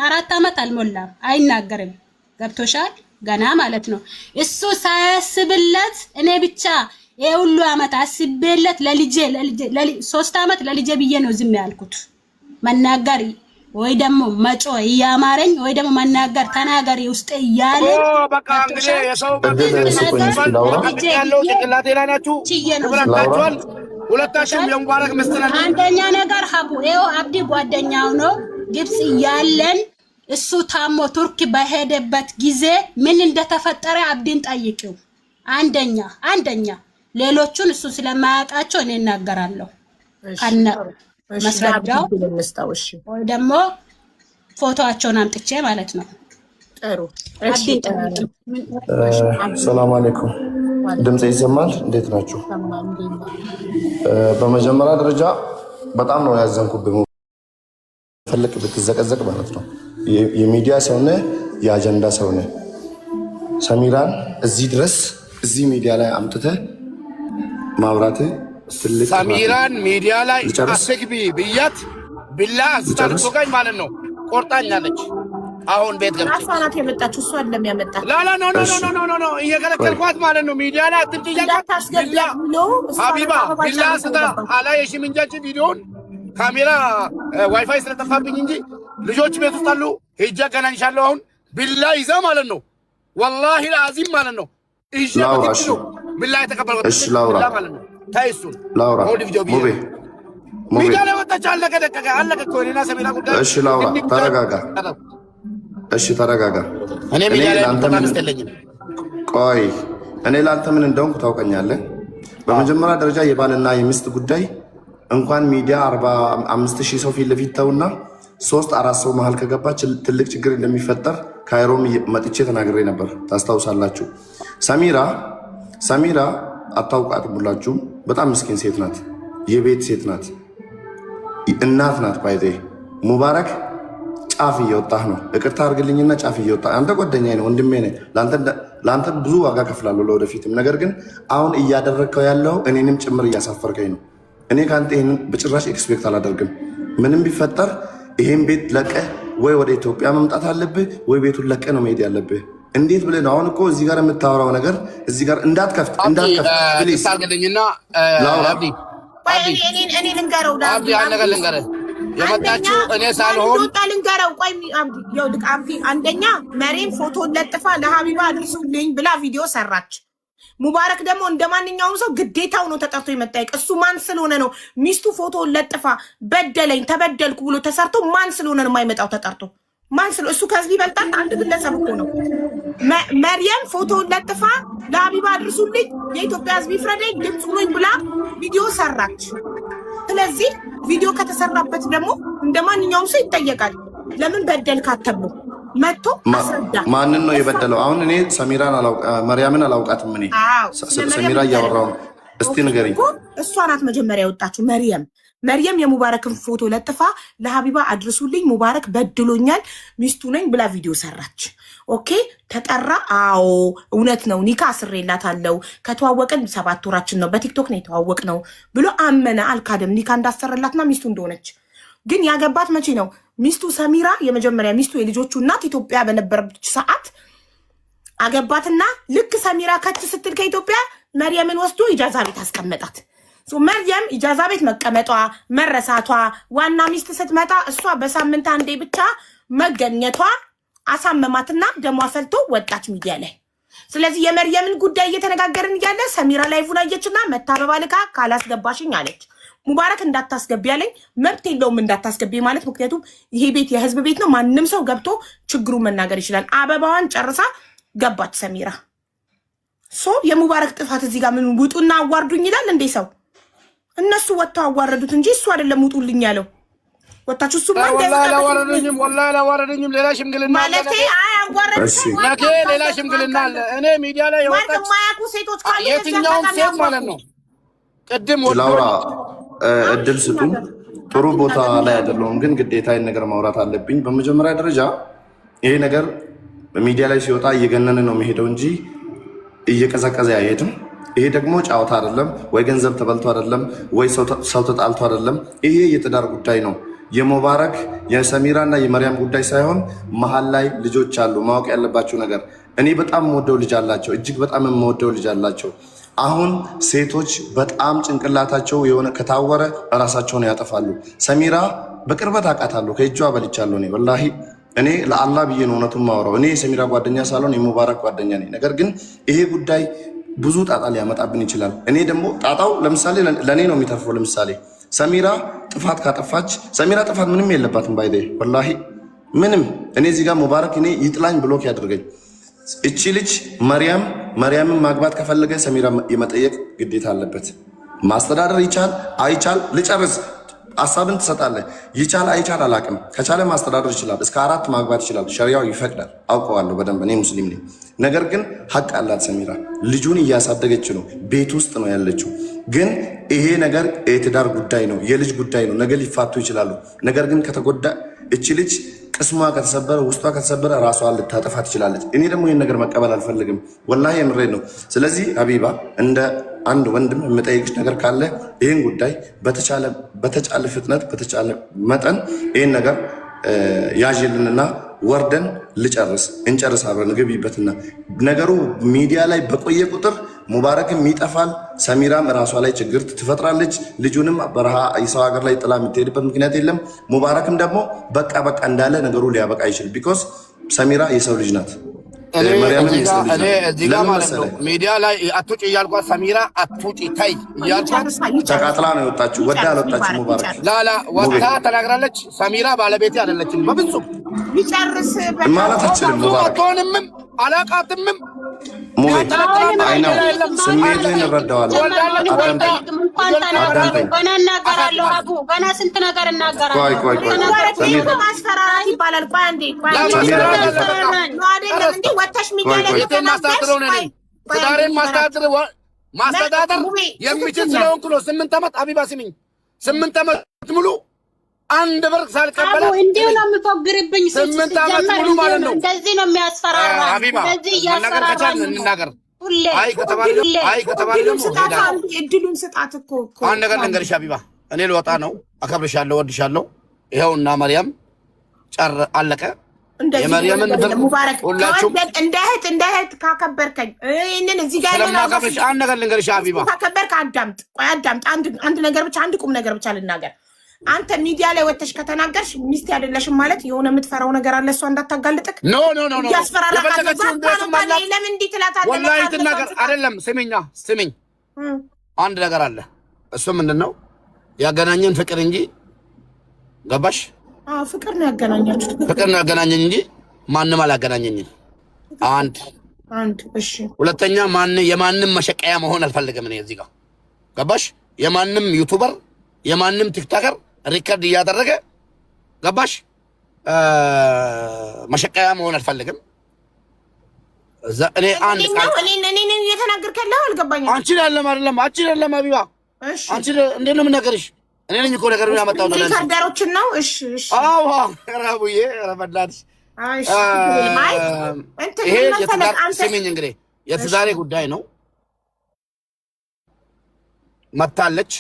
4 ዓመት አልሞላም፣ አይናገርም። ገብቶሻል? ገና ማለት ነው። እሱ ሳያስብለት እኔ ብቻ የሁሉ ዓመት አስቤለት ለልጄ 3 ዓመት ለልጄ ብዬ ነው ዝም ያልኩት። መናገር ወይ ደግሞ መጮ እያማረኝ ወይ ደግሞ መናገር ተናገሪ ውስጥ እያለ በቃ እንግዲህ የሰው ያለው ጭንቅላቴ ላይ ናችሁ ብላችኋል። ሁለታችሁም የሙባረክ መስተናል። አንደኛ ነገር ሀቡ ይኸው አብዲ ጓደኛው ነው። ግብጽ እያለን እሱ ታሞ ቱርክ በሄደበት ጊዜ ምን እንደተፈጠረ አብዲን ጠይቂው። አንደኛ ሌሎቹን እሱ ስለማያውቃቸው እኔ እናገራለሁ ከነ መስረጃው ወይ ደግሞ ፎቶአቸውን አምጥቼ ማለት ነው። ጥሩ እሺ። ሰላም አለይኩም። ድምጽ ይሰማል? እንዴት ናችሁ? በመጀመሪያ ደረጃ በጣም ነው ያዘንኩብህ። ፈልክ ብትዘቀዘቅ ማለት ነው። የሚዲያ ሰው ነህ፣ የአጀንዳ ሰው ነህ። ሰሚራን እዚህ ድረስ እዚህ ሚዲያ ላይ አምጥተህ ማውራት ትልቅ ሰሚራን ሚዲያ ላይ አስግቢ ብያት ቢላ አስታርቶጋኝ ማለት ነው። ቆርጣኛለች። አሁን ቤት ገብቼ ራሷ ናት የመጣችው፣ እሷ አይደለም ያመጣችው። ላ ኖ እየከለከልኳት ማለት ነው። ሚዲያ ላይ አትምጪ ሀቢባ ቢላ ስታ አላየሽም እንጂ ቪዲዮን ካሜራ ዋይፋይ ስለጠፋብኝ እንጂ ልጆች ቤት ውስጥ አሉ። ሄጄ አገናኝሻለሁ። አሁን ቢላ ይዛ ማለት ነው። ወላሂ ለአዚም ማለት ነው። እሺ በትክክል ቢላ የተቀበልኩት እሺ ላውራ ማለት ነው። ታይሱን ላውራ ሚዲያ ላይ ወጣች። አለቀ ደቀቀ አለቀ እኮ እኔና ሰሜራ ጉዳይ። እሺ ላውራ ተረጋጋ። እሺ ተረጋጋ። እኔ ሚዲያ ላይ ተማምስተልኝ ቆይ እኔ ላንተ ምን እንደሆንኩ ታውቀኛለህ። በመጀመሪያ ደረጃ የባልና የሚስት ጉዳይ እንኳን ሚዲያ 45,000 ሰው ፊት ለፊት ተውና 3-4 ሰው መሀል ከገባች ትልቅ ችግር እንደሚፈጠር ካይሮም መጥቼ ተናግሬ ነበር። ታስታውሳላችሁ። ሰሚራ አታውቃትም ሁላችሁም። በጣም ምስኪን ሴት ናት። የቤት ሴት ናት። እናት ናት። ባይዜ ሙባረክ ጫፍ እየወጣህ ነው። ይቅርታ አድርግልኝና ጫፍ እየወጣህ አንተ ጓደኛዬ ነው፣ ወንድሜ ነህ። ለአንተ ብዙ ዋጋ ከፍላለሁ ለወደፊትም። ነገር ግን አሁን እያደረግከው ያለው እኔንም ጭምር እያሳፈርከኝ ነው። እኔ ከአንተ ይህንን በጭራሽ ኤክስፔክት አላደርግም። ምንም ቢፈጠር ይሄን ቤት ለቀህ ወይ ወደ ኢትዮጵያ መምጣት አለብህ ወይ ቤቱን ለቀህ ነው መሄድ ያለብህ። እንዴት ብለህ ነው አሁን እኮ እዚህ ጋር የምታወራው ነገር እዚህ ጋር እንዳትከፍት ፕሊዝ። እኔ ልንገረው የመጣችው እኔ ሳልሆን ልንገረው። ቆይ አብዲ አንደኛ መሬም ፎቶ ለጥፋ ለሀቢባ አድርሱልኝ ብላ ቪዲዮ ሰራች። ሙባረክ ደግሞ እንደ ማንኛውም ሰው ግዴታው ነው ተጠርቶ የመጠየቅ። እሱ ማን ስለሆነ ነው ሚስቱ ፎቶ ለጥፋ በደለኝ ተበደልኩ ብሎ ተሰርቶ ማን ስለሆነ ነው የማይመጣው ተጠርቶ? ማን ስለ እሱ ከዚህ ይበልጣል? አንድ ግለሰብ እኮ ነው። መርየም ፎቶ ለጥፋ ለሀቢባ አድርሱልኝ የኢትዮጵያ ሕዝብ ይፍረደኝ ድምፅ ሁሉኝ ብላ ቪዲዮ ሰራች። ስለዚህ ቪዲዮ ከተሰራበት ደግሞ እንደ ማንኛውም ሰው ይጠየቃል። ለምን በደልክ አተብሎ መጥቶ አስረዳ። ማንን ነው የበደለው? አሁን እኔ መርያምን አላውቃትም። እኔ ሰሚራ እያወራሁ ነው። እስቲ ንገሪኝ። እሷ ናት መጀመሪያ የወጣችው መርየም የሙባረክን ፎቶ ለጥፋ ለሀቢባ አድርሱልኝ ሙባረክ በድሎኛል ሚስቱ ነኝ ብላ ቪዲዮ ሰራች። ኦኬ ተጠራ። አዎ እውነት ነው ኒካ አስሬላታለሁ ከተዋወቅን 7 ወራችን ነው በቲክቶክ ነው የተዋወቅ ነው ብሎ አመነ። አልካደም። ኒካ እንዳሰረላትና ሚስቱ እንደሆነች ግን ያገባት መቼ ነው? ሚስቱ ሰሚራ የመጀመሪያ ሚስቱ የልጆቹ እናት ኢትዮጵያ በነበረች ሰዓት አገባትና ልክ ሰሚራ ከች ስትል ከኢትዮጵያ መርየምን ወስዶ ኢጃዛ ቤት አስቀመጣት። መርየም ኢጃዛ ቤት መቀመጧ መረሳቷ ዋና ሚስት ስትመጣ እሷ በሳምንት አንዴ ብቻ መገኘቷ አሳመማትና ደሟ ፈልቶ ወጣች ሚዲያ ላይ። ስለዚህ የመርየምን ጉዳይ እየተነጋገርን እያለ ሰሚራ ላይቭን አየችና መታበባ ልካ ካላስገባሽኝ አለች። ሙባረክ እንዳታስገቢ ያለኝ መብት የለውም እንዳታስገቢ ማለት፣ ምክንያቱም ይሄ ቤት የህዝብ ቤት ነው። ማንም ሰው ገብቶ ችግሩን መናገር ይችላል። አበባዋን ጨርሳ ገባች ሰሚራ። የሙባረክ ጥፋት እዚህ ጋር ምን ውጡና አዋርዱኝ ይላል እንዴ ሰው? እነሱ ወጥተው አዋረዱት እንጂ እሱ አይደለም ውጡልኝ ያለው። ወጣችሁ እሱ ወላሂ አላዋረዱኝም። ሌላ ሽምግልና ማለት ሌላ ሽምግልና አለ። እኔ ሚዲያ ላይ የወጣች ማያውቁ ሴቶች ካሉ የትኛውም ሴት ማለት ነው። ቅድም ላውራ እድል ስጡ። ጥሩ ቦታ ላይ አይደለሁም፣ ግን ግዴታ ይህን ነገር ማውራት አለብኝ። በመጀመሪያ ደረጃ ይሄ ነገር ሚዲያ ላይ ሲወጣ እየገነነ ነው የሚሄደው እንጂ እየቀዘቀዘ አይሄድም። ይሄ ደግሞ ጫወታ አይደለም፣ ወይ ገንዘብ ተበልቶ አይደለም፣ ወይ ሰው ተጣልቶ አይደለም። ይሄ የትዳር ጉዳይ ነው። የሙባረክ የሰሚራ እና የመርያም ጉዳይ ሳይሆን መሀል ላይ ልጆች አሉ። ማወቅ ያለባቸው ነገር እኔ በጣም የምወደው ልጅ አላቸው፣ እጅግ በጣም የምወደው ልጅ አላቸው። አሁን ሴቶች በጣም ጭንቅላታቸው የሆነ ከታወረ ራሳቸውን ያጠፋሉ። ሰሚራ በቅርበት አውቃታለሁ፣ ከእጇ በልቻለሁ። እኔ ወላሂ እኔ ለአላህ ብዬ ነው እውነቱን ማወራው። እኔ የሰሚራ ጓደኛ ሳልሆን የሙባረክ ጓደኛ ነኝ። ነገር ግን ይሄ ጉዳይ ብዙ ጣጣ ሊያመጣብን ይችላል። እኔ ደግሞ ጣጣው ለምሳሌ ለእኔ ነው የሚተርፈው። ለምሳሌ ሰሚራ ጥፋት ካጠፋች ሰሚራ ጥፋት ምንም የለባትም። ባይደ ወላሂ ምንም። እኔ እዚህ ጋር ሙባረክ እኔ ይጥላኝ ብሎክ ያደርገኝ። እቺ ልጅ መርያምን ማግባት ከፈለገ ሰሚራ የመጠየቅ ግዴታ አለበት። ማስተዳደር ይቻል አይቻል ልጨርስ፣ ሀሳብን ትሰጣለህ። ይቻል አይቻል አላቅም። ከቻለ ማስተዳደር ይችላል። እስከ 4 ማግባት ይችላል። ሸሪያው ይፈቅዳል። አውቀዋለሁ በደንብ። እኔ ሙስሊም ነኝ። ነገር ግን ሀቅ አላት ሰሚራ። ልጁን እያሳደገች ነው፣ ቤት ውስጥ ነው ያለችው። ግን ይሄ ነገር የትዳር ጉዳይ ነው፣ የልጅ ጉዳይ ነው። ነገ ሊፋቱ ይችላሉ። ነገር ግን ከተጎዳ እቺ ልጅ ቅስሟ ከተሰበረ ውስጧ ከተሰበረ ራሷን ልታጠፋ ትችላለች። እኔ ደግሞ ይህን ነገር መቀበል አልፈልግም። ወላሂ የምሬድ ነው። ስለዚህ ሀቢባ እንደ አንድ ወንድም የምጠይቅሽ ነገር ካለ ይህን ጉዳይ በተቻለ ፍጥነት በተቻለ መጠን ይህን ነገር ያዥልንና ወርደን እንጨርስ አብረን ግቢበትና ነገሩ ሚዲያ ላይ በቆየ ቁጥር ሙባረክም ይጠፋል፣ ሰሚራም ራሷ ላይ ችግር ትፈጥራለች። ልጁንም በረሃ የሰው ሀገር ላይ ጥላ የምትሄድበት ምክንያት የለም። ሙባረክም ደግሞ በቃ እንዳለ ነገሩ ሊያበቃ አይችልም። ቢኮዝ ሰሚራ የሰው ልጅ ናት። እኔ እዚህ ጋር ማለት ነው ሚዲያ ላይ አትውጪ እያልኳት ሰሚራ አትውጪ ታይ እያልኳት ተቃጥላ ነው የወጣችው። ወዳ አልወጣችም። ሙባረክ ላላ ወጣ ተናግራለች። ሰሚራ ባለቤቴ አይደለችም በፍጹም ይጨርስ ማለት አትችልም። ሙባረክ አትሆንምም አላቃትምም። ሙቤ አይነው ስሜትን እረዳዋለሁ። ገና እናገራለሁ አቡ ገና ስንት ነገር እናገራለሁ። ቆይ ሰሚራ ማስፈራራት ይባላል። ቆይ አንዴ ሰሚራ አይደለም እንዴ ወተሽ ሚዲያ ላይ ማስተዳደር የሚችል ስለሆንኩ ነው። 8 ዓመት አቢባ ስሚኝ፣ 8 ዓመት ሙሉ አንድ ብር ሳልቀበል እንዲሁ ነው የሚፎግርብኝ። 8 ዓመት ሙሉ ማለት ነው። እንደዚህ ነው የሚያስፈራራ። እንደዚህ እያስፈራራ እንናገር። አይ ከተባለ ደግሞ እድሉን ስጣት እኮ አንድ ነገር ልንገርሽ አቢባ፣ እኔ ልወጣ ነው። አከብርሻለሁ፣ ወድሻለሁ። ይኸውና መርያም አለቀ። የመርያምን ሙባረክ እንደ እህት ካከበርከኝ እኔን እዚህ ጋር ስለማከብርሽ አንድ ነገር ልንገርሽ አቢባ፣ ካከበርክ አዳምጥ። አንድ ነገር ብቻ አንድ ቁም ነገር ብቻ ልናገር። አንተ ሚዲያ ላይ ወጥተሽ ከተናገርሽ ሚስት አይደለሽም ማለት የሆነ የምትፈራው ነገር አለ። እሷ እንዳታጋልጥክ ኖ ለምን እንዲህ ትላታለህ? ወላሂ ትናገር አይደለም። ስሚኝ አንድ ነገር አለ። እሱ ምንድነው ያገናኘን ፍቅር እንጂ ገባሽ? ፍቅር ነው ያገናኛችሁ። ፍቅር ነው ያገናኘኝ እንጂ ማንም አላገናኘኝም። አንድ እሺ። ሁለተኛ የማንም መሸቀያ መሆን አልፈልግም እኔ እዚህ ጋር ገባሽ? የማንም ዩቲዩበር የማንም ቲክቶከር ሪከርድ እያደረገ ገባሽ? መሸቀያ መሆን አልፈልግም። እኔ አንድ ቃል እኔ እየተናገርክ ያለው አልገባኝም። አንቺ አይደለም አቢባ፣ አንቺ እንዴት ነው የምናገርሽ? እኔ ነኝ እኮ ነገሩን ያመጣሁት ለአንቺ ሪከርደሮችን ነው። እሺ አዎ ረቡዬ ረበዳት ይሄ የትዳር ስሚኝ እንግዲህ የትዳሬ ጉዳይ ነው። መታለች።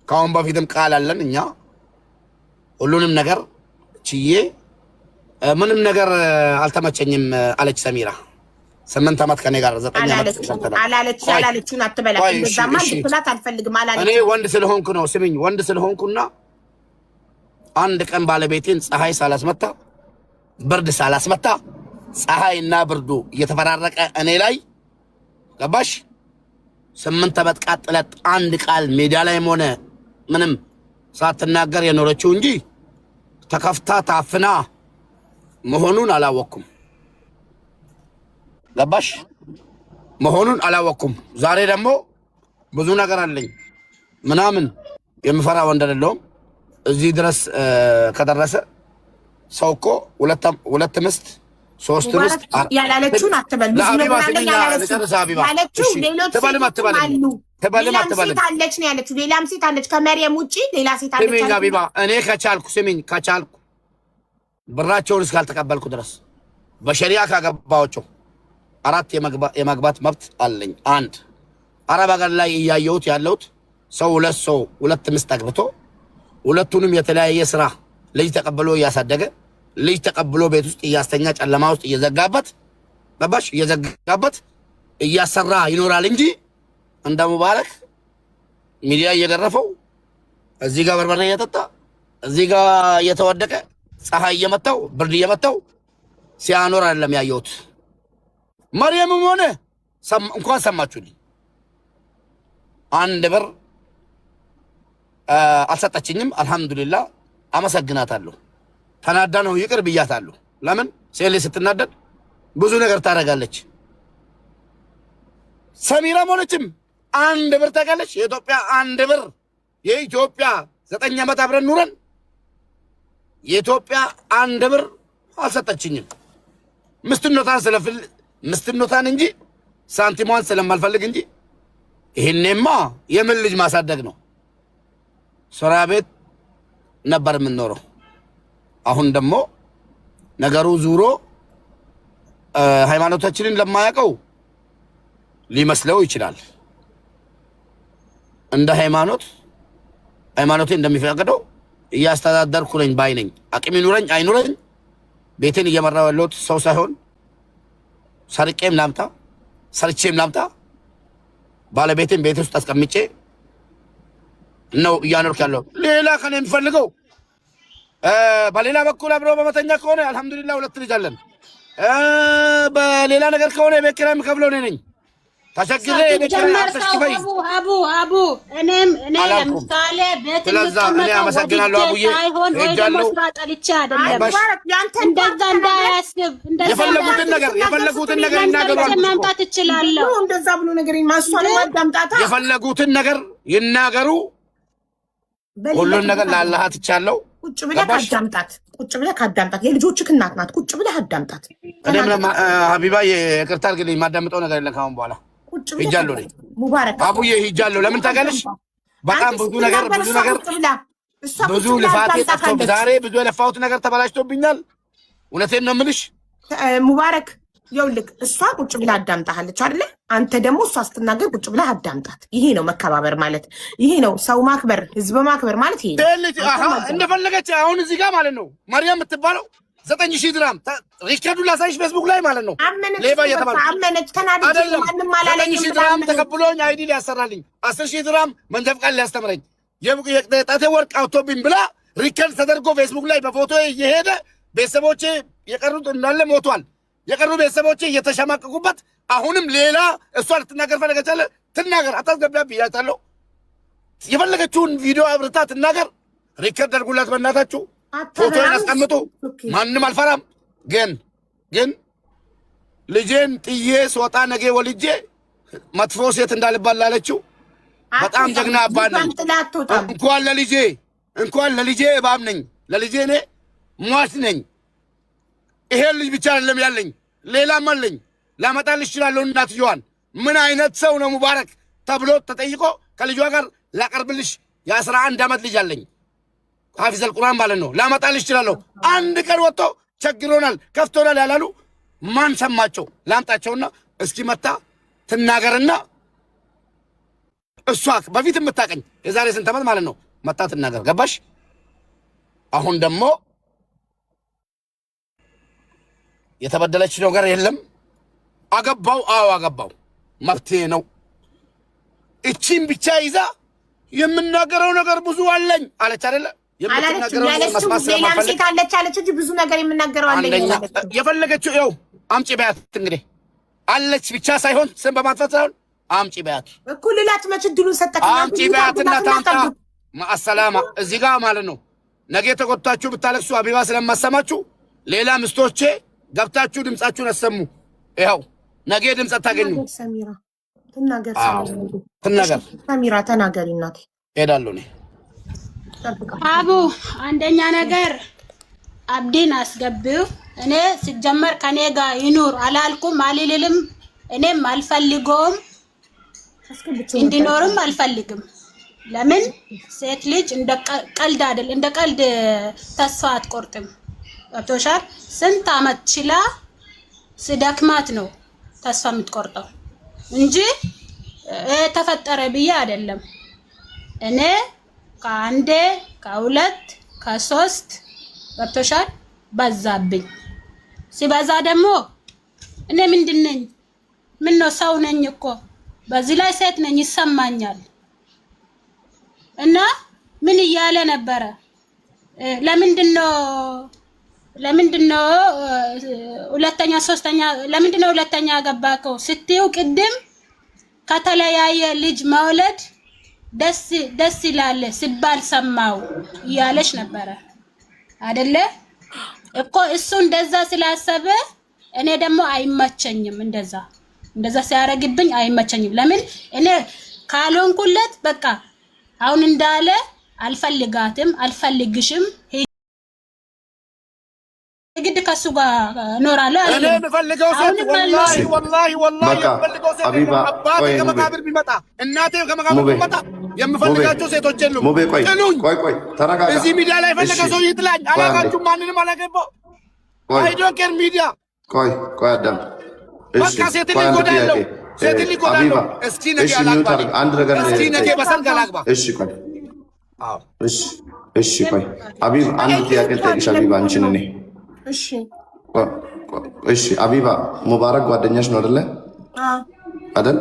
ከአሁን በፊትም ቃል አለን እኛ ሁሉንም ነገር ችዬ ምንም ነገር አልተመቸኝም አለች ሰሚራ። 8 ዓመት ከኔ ጋር 9 ዓመት አላለችውን አትበላት። እንደዛማ እንድትላት አልፈልግም አላለች። እኔ ወንድ ስለሆንኩ ነው። ስሚኝ ወንድ ስለሆንኩና አንድ ቀን ባለቤቴን ፀሐይ ሳላስመታ ብርድ ሳላስመታ ፀሐይና ብርዱ እየተፈራረቀ እኔ ላይ ገባሽ 8 ዓመት ቃጥለት አንድ ቃል ሜዲያ ላይም ሆነ ምንም ሳትናገር የኖረችው እንጂ ተከፍታ ታፍና መሆኑን አላወቅኩም። ገባሽ መሆኑን አላወቅኩም። ዛሬ ደግሞ ብዙ ነገር አለኝ ምናምን የምፈራ ወንድ አይደለሁም። እዚህ ድረስ ከደረሰ ሰው እኮ ሁለት ምስት 3 ምስት ያላለችውን አትበል። ብዙ ነገር አለኝ ያላለችው ሌሎች አሉ። ሌላም ሴት አለች ነው ያለችው። ሌላም ሴት አለች ከመርየም ውጪ ሌላ ሴት አለች። ስሚኝ አቢባ፣ እኔ ከቻልኩ ብራቸውን እስካልተቀበልኩ ድረስ በሸሪዓ ካገባቸው 4 የማግባት መብት አለኝ። 1 አረብ ሀገር ላይ እያየሁት ያለሁት ሰው 2 ምስት አግብቶ ሁለቱንም የተለያየ ስራ ልጅ ተቀብሎ እያሳደገ ልጅ ተቀብሎ ቤት ውስጥ እያስተኛ ጨለማ ውስጥ እየዘጋበት ገባሽ እየዘጋበት እያሰራ ይኖራል እንጂ እንደ ሙባረክ ሚዲያ እየገረፈው እዚህ ጋር በርበሬ እየጠጣ እዚህ ጋር እየተወደቀ ፀሐይ እየመታው ብርድ እየመታው ሲያኖር አይደለም ያየሁት። መርየምም ሆነ እንኳን ሰማችሁልኝ 1 ብር አልሰጠችኝም። አልሐምዱሊላህ አመሰግናታለሁ። ተናዳ ነው ይቅር ብያታለሁ። ለምን ሴሌ ስትናደድ ብዙ ነገር ታደርጋለች። ሰሚራም ሆነችም 1 ብር ታውቃለች። የኢትዮጵያ 1 ብር የኢትዮጵያ 9 ዓመት አብረን ኑረን የኢትዮጵያ 1 ብር አልሰጠችኝም። ምስትነቷን እንጂ ሳንቲሟን ስለማልፈልግ እንጂ ይሄኔማ የምን ልጅ ማሳደግ ነው። ስራ ቤት ነበር የምንኖረው። አሁን ደግሞ ነገሩ ዙሮ ሃይማኖታችንን ለማያውቀው ሊመስለው ይችላል። እንደ ሃይማኖቴ እንደሚፈቅደው እያስተዳደርኩ ነኝ ባይ ነኝ። አቅም ይኑረኝ አይኑረኝ ቤቴን እየመራው ያለሁት ሰው ሳይሆን ሰርቄም ላምጣ ሰርቼም ላምጣ ባለቤቴን ቤት ውስጥ አስቀምጬ ነው እያኖርኩ ያለው። ሌላ ከኔ የሚፈልገው በሌላ በኩል አብሮ በመተኛ ከሆነ አልহামዱሊላህ 2 ልጅ አለን። በሌላ ነገር ከሆነ ቤት ኪራይ የምከፍለው እኔ ነኝ። ተቸግሬ ቤት ኪራይ አስከፍይ አቡ እኔም ለምሳሌ ቤት እኔ አመሰግናለሁ አቡዬ ሄጃለሁ። እንደዛ እንዳያስብ የፈለጉትን ነገር ይናገሩ። ማምጣት እችላለሁ። እንደዛ ብሎ ነገር ማስዋል ማዳምጣታ የፈለጉትን ነገር ይናገሩ። ሁሉን ነገር ለአላህ ትቻለው። ቁጭ ብለህ አዳምጣት። ቁጭ ብለህ አዳምጣት። የልጆችህ እናት ናት። ቁጭ ብለህ አዳምጣት። እኔም ሀቢባ ይቅርታ አድርግልኝ። ማዳምጠው ነገር የለም ካሁን በኋላ ሂጃለሁ። ነኝ ሙባረክ አቡዬ ሂጃለሁ። ለምን ታውቂያለሽ? በጣም ብዙ ልፋቴ ጠፍቶ ዛሬ ብዙ የለፋሁት ነገር ተበላሽቶብኛል። እውነቴን ነው የምልሽ ሙባረክ። ይኸውልህ እሷ ቁጭ ብላ አዳምጣሃለች አይደለ? አንተ ደግሞ እሷ ስትናገር ቁጭ ብላ አዳምጣት። ይሄ ነው መከባበር ማለት፣ ይሄ ነው ሰው ማክበር፣ ህዝብ ማክበር ማለት ይሄ ነው። እንደፈለገች አሁን እዚህ ጋር ማለት ነው ማርያም የምትባለው 9000 ድራም ሪከርዱ ላሳይሽ ፌስቡክ ላይ ማለት ነው። ሌባ እየተባለ አመነች ተናደች። ማንንም አላለኝም። 9000 ድራም ተቀብሎኝ አይዲ ሊያሰራልኝ 10000 ድራም መንጃ ፈቃድ ሊያስተምረኝ የጣቴ ወርቅ አውቶብኝ ብላ ሪከርድ ተደርጎ ፌስቡክ ላይ በፎቶ እየሄደ ቤተሰቦቼ የቀሩት እንዳለ ሞቷል። የቀሩ ቤተሰቦቼ እየተሸማቀቁበት አሁንም ሌላ እሷ ልትናገር ፈለገች አለ ትናገር። አታስገቢያት ብያታለሁ። የፈለገችውን ቪዲዮ አብርታ ትናገር። ሪከርድ አድርጉላት በእናታችሁ። ፎቶን አስቀምጡ። ማንንም አልፈራም። ግን ልጄን ጥዬ ስወጣ ነገ ወልጄ መጥፎ ሴት እንዳልባል ላለችው በጣም ጀግና አባት ነኝ። እንኳን ለልጄ እባብ ነኝ። ለልጄ እኔ ሟች ነኝ። ይሄ ልጅ ብቻ አይደለም ያለኝ ሌላም አለኝ። ላመጣልሽ እችላለሁ። እናትየዋን ምን አይነት ሰው ነው ሙባረክ ተብሎ ተጠይቆ ከልጇ ጋር ላቀርብልሽ የ11 ዓመት ልጅ አለኝ። ሐፊዘል ቁርአን ማለት ነው። ላመጣልሽ እችላለሁ። አንድ ቀን ወጥቶ ቸግሮናል ከፍቶናል ያላሉ ማን ሰማቸው? ላምጣቸውና እስኪ መታ ትናገርና እሷ በፊት የምታቀኝ የዛሬ ስንት ዓመት ማለት ነው መታ ትናገር። ገባሽ? አሁን ደግሞ የተበደለች ነገር የለም። አገባው አገባው መብቴ ነው። እቺን ብቻ ይዛ የምናገረው ነገር ብዙ አለኝ አለች አይደለ? የምትናገረው መስማት ስለማፈልግ አለች እንጂ ብዙ ነገር የምናገረው አለኝ ማለት የፈለገችው ይኸው አምጪ በያት። እንግዲህ አለች ብቻ ሳይሆን ስም በማጥፋት ሳይሆን አምጪ በያት። እኩልላት መች ድሉን ሰጠች። አምጪ በያትና ታምጣ ማሰላማ እዚህ ጋር ማለት ነው። ነገ ተቆጣችሁ ብታለቅሱ አቢባ ስለማሰማችሁ ሌላ ምስቶቼ ገብታችሁ ድምጻችሁን አሰሙ። ይኸው ነገ ድምጽ ታገኙ። ሰሚራ ትናገር። ሰሚራ ተናገሪ እናቴ። ሄዳለሁ እኔ አቡ አንደኛ ነገር አብዲን አስገቢው። እኔ ሲጀመር ከኔ ጋር ይኑር አላልኩም አልልልም። እኔም አልፈልገውም እንዲኖርም አልፈልግም። ለምን ሴት ልጅ እንደ ቀልድ አይደል፣ እንደ ቀልድ ተስፋ አትቆርጥም። ገብቶሻል? ስንት አመት ችላ ስደክማት ነው ተስፋ የምትቆርጠው እንጂ ተፈጠረ ብዬ አይደለም። እኔ ከአንዴ ከሁለት ከሶስት ገብቶሻል በዛብኝ። ሲበዛ ደግሞ እኔ ምንድን ነኝ? ምን ነው ሰው ነኝ እኮ በዚህ ላይ ሴት ነኝ ይሰማኛል። እና ምን እያለ ነበረ? ለምንድነው ሁለተኛ ሶስተኛ ለምንድነው ሁለተኛ ገባከው ስትዩ ቅድም ከተለያየ ልጅ መውለድ ደስ ይላል ሲባል ሰማው እያለች ነበረ አይደለ እኮ። እሱ እንደዛ ስላሰበ እኔ ደግሞ አይመቸኝም። እንደዛ ሲያረግብኝ አይመቸኝም። ለምን እኔ ካልሆንኩለት በቃ አሁን እንዳለ አልፈልጋትም፣ አልፈልግሽም ግድ ከሱ ጋር እኖራለሁ። እኔ የምፈልገው ሴት ወላሂ የምፈልገው ሴት አባቴ ከመቃብር ቢመጣ እናቴ ከመቃብር ቢመጣ የምፈልጋቸው ሴቶች የሉም። ቆይ ተረጋጋ። እዚህ ሚዲያ ላይ የፈለገ ሰው ይጥላኝ። አላውቃችሁም፣ ማንንም አላገባው። አይ ዶንት ኬር ሚዲያ። ቆይ አዳም በቃ ሴት ሊጎዳለው እስኪ ነገ አላግባ። እስኪ ነገ በሰርግ አላግባ። እሺ ቆይ አቢብ አንድ ጥያቄ ልጠይቅሽ። አቢብ አንቺን እኔ እሺ አቢባ ሙባረክ ጓደኛሽ ነው አይደለ? አይደል?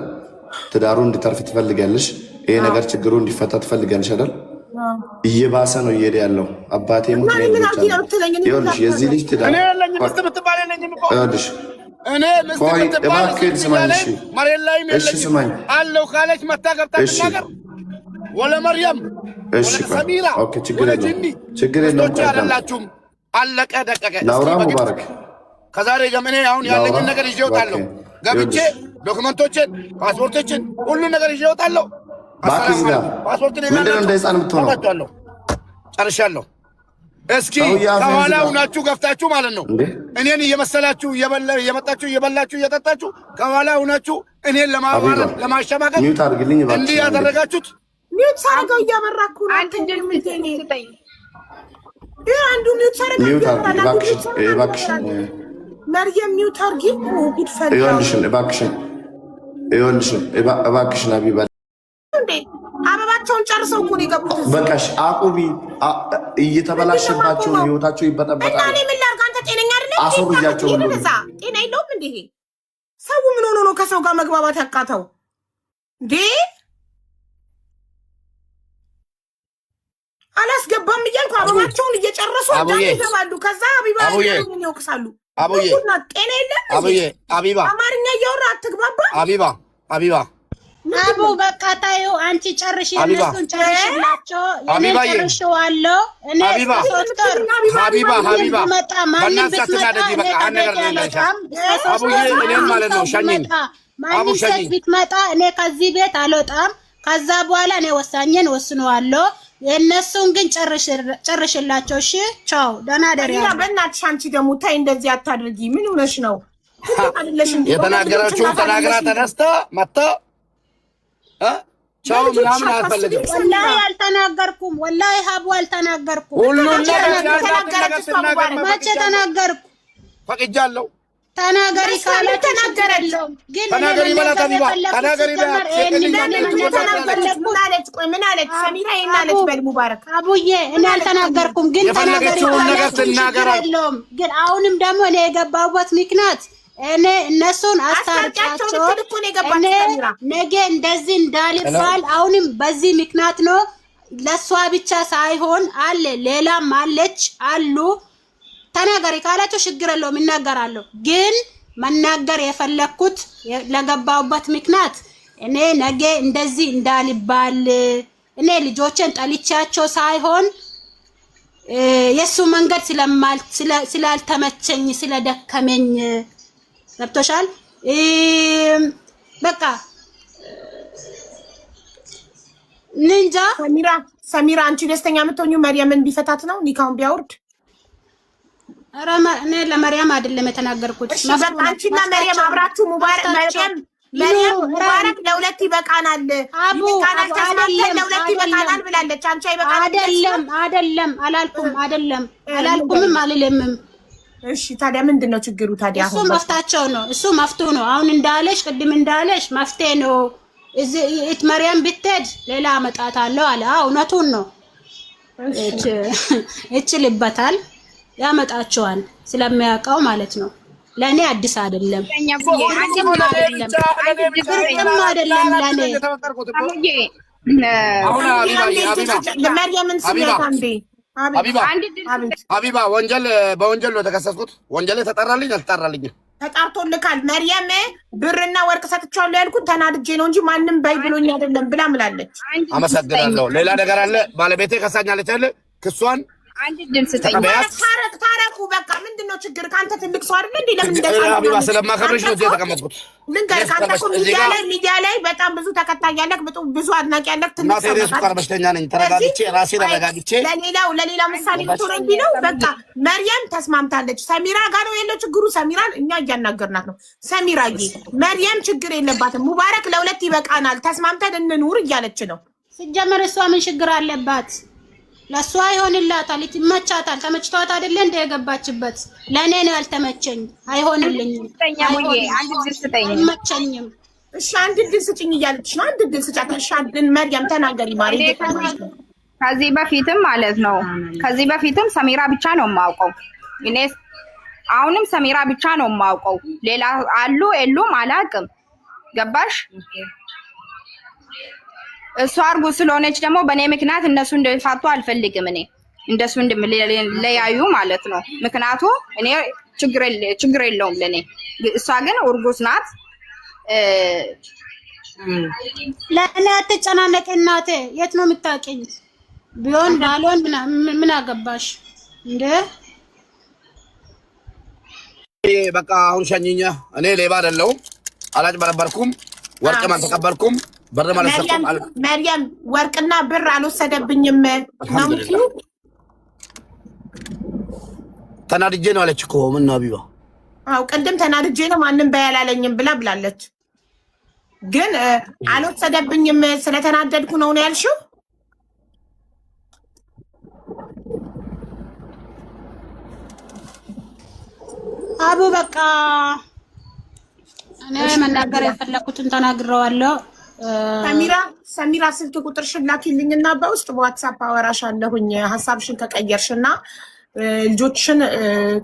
ትዳሩ እንዲተርፍ ትፈልጋለሽ። ይሄ ነገር ችግሩ እንዲፈታ ትፈልጋለሽ አይደል? እየባሰ ነው እየሄደ ያለው። አባቴ ሙት ነው ይኸውልሽ፣ የዚህ ልጅ ትዳር እኔ ለኝ ምስት ምትባል ነኝ ምቆ ይኸውልሽ እኔ ምስት ምትባል ስማኝ። መሬት ላይ እሺ ስማኝ አለው ካለች መታ ገብታ ትናገር ወለ መርያም እሺ ሰሚራ ኦኬ ችግር የለውም ያላችሁም አለቀ ደቀቀ። ላውራ ሙባረክ ከዛሬ ጀምሬ አሁን ያለኝን ነገር ይዤ እወጣለሁ። ገብቼ ዶክመንቶችን ፓስፖርቶችን ሁሉ ነገር ይዤ እወጣለሁ። ባክዝጋ ምንድነው እንደ ህፃን የምትሆነው? ጨርሻለሁ። እስኪ ከኋላ ሁናችሁ ገፍታችሁ ማለት ነው እኔን እየመሰላችሁ እየመጣችሁ እየበላችሁ እየጠጣችሁ ከኋላ ሁናችሁ እኔን ለማዋረድ ለማሸማቀቅ ሚውት አድርግልኝ እባክሽ። እንዲህ ያደረጋችሁት ሚውት ሳረገው እያበራኩ ነው። አንተ እንደምትኝ አንዱ ሚውት ሳረገው እባክሽ መርየም ሚውት አድርጊ። ጉድ ፈላ እባክሽን አቢባ እንዴ አበባቸውን ጨርሰው እኮ ነው የገቡት። በቃሽ አቁቢ። እየተበላሸባቸው ህይወታቸው ይበጠበጣል። እኔ ምን ላድርግ? አንተ ጤነኛ አይደለም። አስወርጃቸው ሁሉ ጤና የለውም እንዴ? ሰው ምን ሆኖ ነው ከሰው ጋር መግባባት ያቃተው እንዴ? አላስገባም እያልኩ አበባቸውን እየጨረሱ ይገባሉ። ከዛ አቢባ ምን ይወቅሳሉ? ጤና የለም። አቢባ አማርኛ እያወራ አትግባባ። አቢባ አቡ በቃ ታዩ። አንቺ ጨርሽ፣ የእነሱን ጨርሽላቸው። እኔ ጨርሼዋለሁ። እኔ ሶስተር ሀቢባ መጣ ማንም ብትመጣ እኔ ከዚህ ቤት አልወጣም። ከዛ በኋላ እኔ ወሳኝን ወስነዋለሁ። የእነሱን ግን ጨርሽላቸው። እሺ ቻው፣ ደህና ደሪያ። በእናትሽ አንቺ ደግሞ ታይ እንደዚህ አታድርጊ። ምን ሆነሽ ነው? የተናገራችሁን ተናግራ ተነስታ መጣ ቻው ምናምን አልፈልግም። ወላሂ አልተናገርኩም። ወላሂ ሀቡ አልተናገርኩም። መቼ ተናገርኩ? ፈቅጃለሁ። ተናገሪ ካለች ተናገረለው። ግን ተናገሪ ማለት አቢባ ተናገሪ ማለት ምን አለች ሰሚራ? ይናለች በል ሙባረክ አቡዬ እኔ አልተናገርኩም። ግን ተናገሪ ካለች ግን አሁንም ደግሞ እኔ የገባሁበት ምክንያት እኔ እነሱን አስታርቃቸው እኔ ነገ እንደዚህ እንዳልባል አሁንም በዚህ ምክንያት ነው። ለሷ ብቻ ሳይሆን አለ ሌላም አለች አሉ። ተናገሪ ካላቸው ችግር የለውም እናገራለሁ። ግን መናገር የፈለኩት ለገባሁበት ምክንያት እኔ ነገ እንደዚህ እንዳልባል እኔ ልጆችን ጠልቻቸው ሳይሆን የሱ መንገድ ስላልተመቸኝ ስለደከመኝ ገብቶሻል። በቃ ንንጃ ሰሚራ አንቺ ደስተኛ የምትሆኚው መርየምን ቢፈታት ነው ኒካውን ቢያወርድ? ኧረ እኔ ለመርያም አይደለም የተናገርኩት። እሺ በቃ አንቺና መርየም አብራችሁ ሙባረክ ሙባረክ ለሁለት ይበቃናል ለሁለት ይበቃናል ብላለች። አንቺ አይበቃናል? አይደለም አላልኩምም አልልምም። እሺ ታዲያ ምንድን ነው ችግሩ ታዲያ? እሱ መፍታቸው ነው። እሱ መፍቱ ነው። አሁን እንዳለሽ ቅድም እንዳለሽ መፍትሄ ነው። እዚህ መርያም ብትሄድ ሌላ አመጣታለሁ አለ። እውነቱን ነው። ይችልበታል፣ ያመጣቸዋል ስለሚያውቀው ማለት ነው። ለእኔ አዲስ አይደለም፣ ግርም አይደለም ለእኔ። መርያምን ስሜታ እንዴ ሀቢባ በወንጀል ነው የተከሰስኩት። ወንጀል ተጠራልኝ አልተጠራልኝም? ተጣርቶልካል። መርየም ብርና ወርቅ ሰጥቻለሁ ያልኩት ተናድጄ ነው እንጂ ማንም በይ ብሎኝ አይደለም ብላ ምላለች። አመሰግናለሁ። ሌላ ነገር አለ? ባለቤቴ ከሳኛለች አለ ክሷን አንድ ድል ስጠኝ። ታረቁ በቃ። ምንድነው ችግር? ካንተ ትልቅ ሰው አይደል እንዴ? ለምን እንደዛ ሀቢባ ስለማከብርሽ ነው እዚህ የተቀመጥኩት። ልንገርህ፣ ካንተ እኮ ሚዲያ ላይ በጣም ብዙ ተከታይ ያለህ፣ ብዙ አድናቂ ያለህ ትልቅ ሰው ነህ። ሱካር በሽተኛ ነኝ። ተረጋግቼ ራሴን አረጋግቼ ለሌላ ምሳሌ ብትሆን ነው። በቃ መርየም ተስማምታለች። ሰሚራ ጋር ነው ያለው ችግሩ። ሰሚራን እኛ እያናገርናት ነው። ሰሚራዬ መርየም ችግር የለባትም። ሙባረክ ለሁለት ይበቃናል፣ ተስማምተን እንኑር እያለች ነው። ሲጀመር እሷ ምን ችግር አለባት? ለሷ ይሆንላታል፣ ይመቻታል። ተመችቷት አይደለ እንደ የገባችበት። ለኔ ነው ያልተመቸኝ። አይሆንልኝም፣ አይመቸኝም። እሺ አንድ ድል ስጭኝ እያለች ነው። አንድ ድል ስጫት። እሺ አንድ መርያም ተናገሪ ማለት ነው። ከዚህ በፊትም ማለት ነው ከዚህ በፊትም ሰሚራ ብቻ ነው የማውቀው እኔ አሁንም ሰሚራ ብቻ ነው የማውቀው። ሌላ አሉ የሉም አላውቅም። ገባሽ? እሷ እርጉዝ ስለሆነች ደግሞ በእኔ ምክንያት እነሱ እንደፋቱ አልፈልግም። እኔ እንደሱ እንደምለያዩ ማለት ነው። ምክንያቱ እኔ ችግር የለውም ለኔ። እሷ ግን እርጉዝ ናት። ለእኔ አትጨናነቂ እናቴ። የት ነው የምታውቂኝ? ቢሆን ባልሆን ምን አገባሽ እንዴ? በቃ አሁን ሸኝኛ። እኔ ሌባ አይደለሁም፣ አላጭበረበርኩም፣ ወርቅም አልተቀበልኩም፣ ብርም አልወሰድኩም። መርየም ወርቅና ብር አልወሰደብኝም ነው። ተናድጄ ነው አለች እኮ። ምን ነው ሀቢባ? አው ቅድም ተናድጄ ነው ማንም በያላለኝም ብላለች። ግን አልወሰደብኝም ስለተናደድኩ ነው ያልሽው? አቡ በቃ እኔ መናገር የፈለኩትን ተናግረዋለሁ። ሰሚራ ስልክ ቁጥርሽን ላኪልኝና በውስጥ በዋትስአፕ አወራሻለሁኝ። ሀሳብሽን ከቀየርሽና ልጆችሽን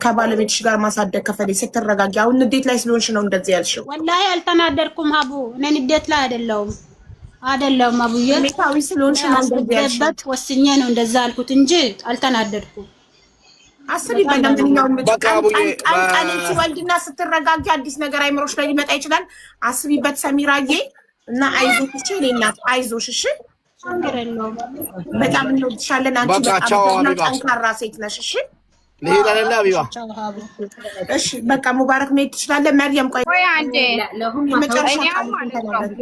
ከባለቤትሽ ጋር ማሳደግ ከፈለግሽ ስትረጋጊ። አሁን ንዴት ላይ ስለሆንሽ ነው እንደዚህ ያልሽው። ወላሂ አልተናደድኩም ሀቡ። እኔ ንዴት ላይ አይደለሁም አቡዬ። ሜታዊ ስለሆንሽ ነው እንደዚህ ያልሽው። ወስኜ ነው እንደዛ አልኩት እንጂ አልተናደድኩም። አስቢ በለምንኛውን ቀን ሲወልድና ስትረጋጊ አዲስ ነገር አይምሮሽ ላይ ሊመጣ ይችላል። አስቢበት ሰሚራዬ እና አይዞሽ። እሺ እኔ እናት አይዞሽ። እሺ በጣም እንወድሻለን። አንቺ በጣም ጠንካራ ሴት ነሽ። እሺ ልሄድ አይደለ ሀቢባ? እሺ በቃ ሙባረክ መሄድ ትችላለህ። መርየም ቆይ አንዴ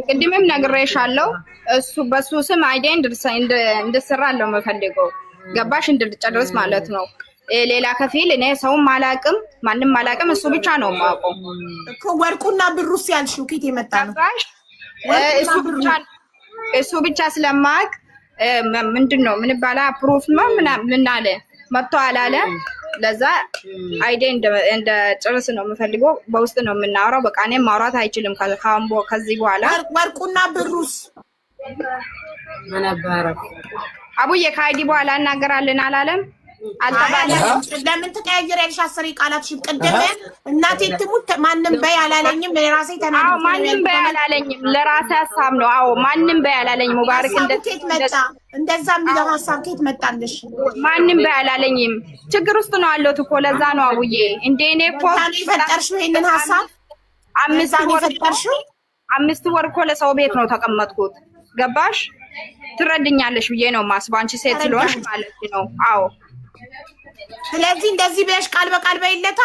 ቅድምም ነግሬሻለሁ። እሱ በሱ ስም አይዴ እንድሰራለሁ የምፈልገው ገባሽ? እንድጨርስ ማለት ነው። ሌላ ከፊል እኔ ሰውም አላውቅም ማንም አላውቅም። እሱ ብቻ ነው የማውቀው እኮ። ወርቁና ብሩስ ያልሽው ኬት የመጣ ነው? እሱ ብቻ ስለማውቅ ምንድን ነው ምን ባላ ፕሩፍ ነው ምን አለ መጥቶ አላለ። ለዛ አይዴ እንደ ጨርስ ነው የምፈልገው። በውስጥ ነው የምናወራው። በቃ እኔም ማውራት አይችልም ከዚህ በኋላ። ወርቁና ብሩስ አቡዬ ከአይዲ በኋላ እናገራለን አላለም አልተባለም። ለምን ትቀያየሪያለሽ? አስሬ ቃላትሽን ቅድም እናቴ ትሙት ማንም በይ አላለኝም። ለራሴ ተናግሬ። አዎ ማንም በይ አላለኝም። ለራሴ ሀሳብ ነው። አዎ ማንም በይ አላለኝም። ሙባረክ እንደዛ የሚለው ሀሳብ ከየት መጣልሽ? ማንም በይ አላለኝም። ችግር ውስጥ ነው ያለሁት እኮ ለዛ ነው አቡዬ። እንደ እኔ እኮ ፈጠርሽው ይሄንን ሀሳብ 5 ወር እኮ ለሰው ቤት ነው ተቀመጥኩት። ገባሽ? ትረድኛለሽ ብዬ ነው ማስባ አንቺ ሴት ስለሆንሽ ማለት ነው። አዎ ስለዚህ እንደዚህ ብለሽ ቃል በቃል በይለታ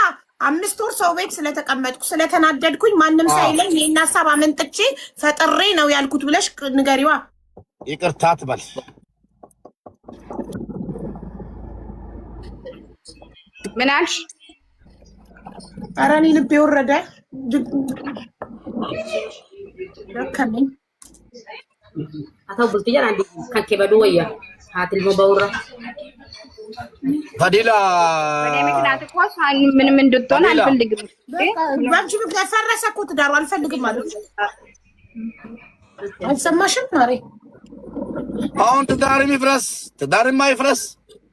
5 ወር ሰው ቤት ስለተቀመጥኩ ስለተናደድኩኝ ማንም ሳይለኝ ይሄን ሀሳብ አመንጥቼ ፈጥሬ ነው ያልኩት ብለሽ ንገሪዋ። ይቅርታ ትበል። ምን አልሽ? ኧረ እኔ ልቤ ወረደ ደከመኝ። atau buktinya nanti kaki badu ya hati mau baura ፈዲላ እኔ ምክንያት እኮ ምንም እንድትሆን አልፈልግም። ባንቺ ምክንያት ፈረሰ እኮ ትዳሩ አልፈልግም ማለት አልሰማሽም ማሬ? አሁን ትዳርም ይፍረስ ትዳርም አይፍረስ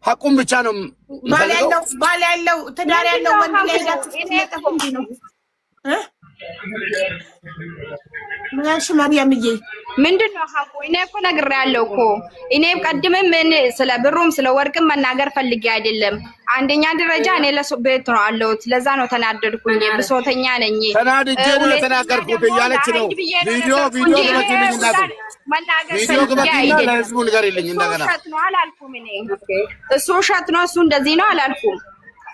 ሐቁም ብቻ ነው። ባል ያለው ትዳር ያለው ወንድ ላይ ያለው እንዴ ነው ምንሽ ማርያምዬ? ምንድነው ሐቁ? እኔ እኮ ነግሬያለሁ እኮ። እኔ ቀድመም ምን ስለ ብሩም ስለ ወርቅም መናገር ፈልጌ አይደለም። አንደኛ ደረጃ እኔ ለሰው ቤት ነው አለሁት። ለዛ ነው ተናደድኩኝ። ብሶተኛ ነኝ። ተናድጄ ነው የተናገርኩት እያለች ነው። ቪዲዮ ግበቱልኝ እናቱ ቪዲዮ ግበቱልኝ ለህዝቡ ንገሪልኝ። እንደገና ውሸት ነው አላልኩም እኔ። እሱ ውሸት ነው እሱ እንደዚህ ነው አላልኩም።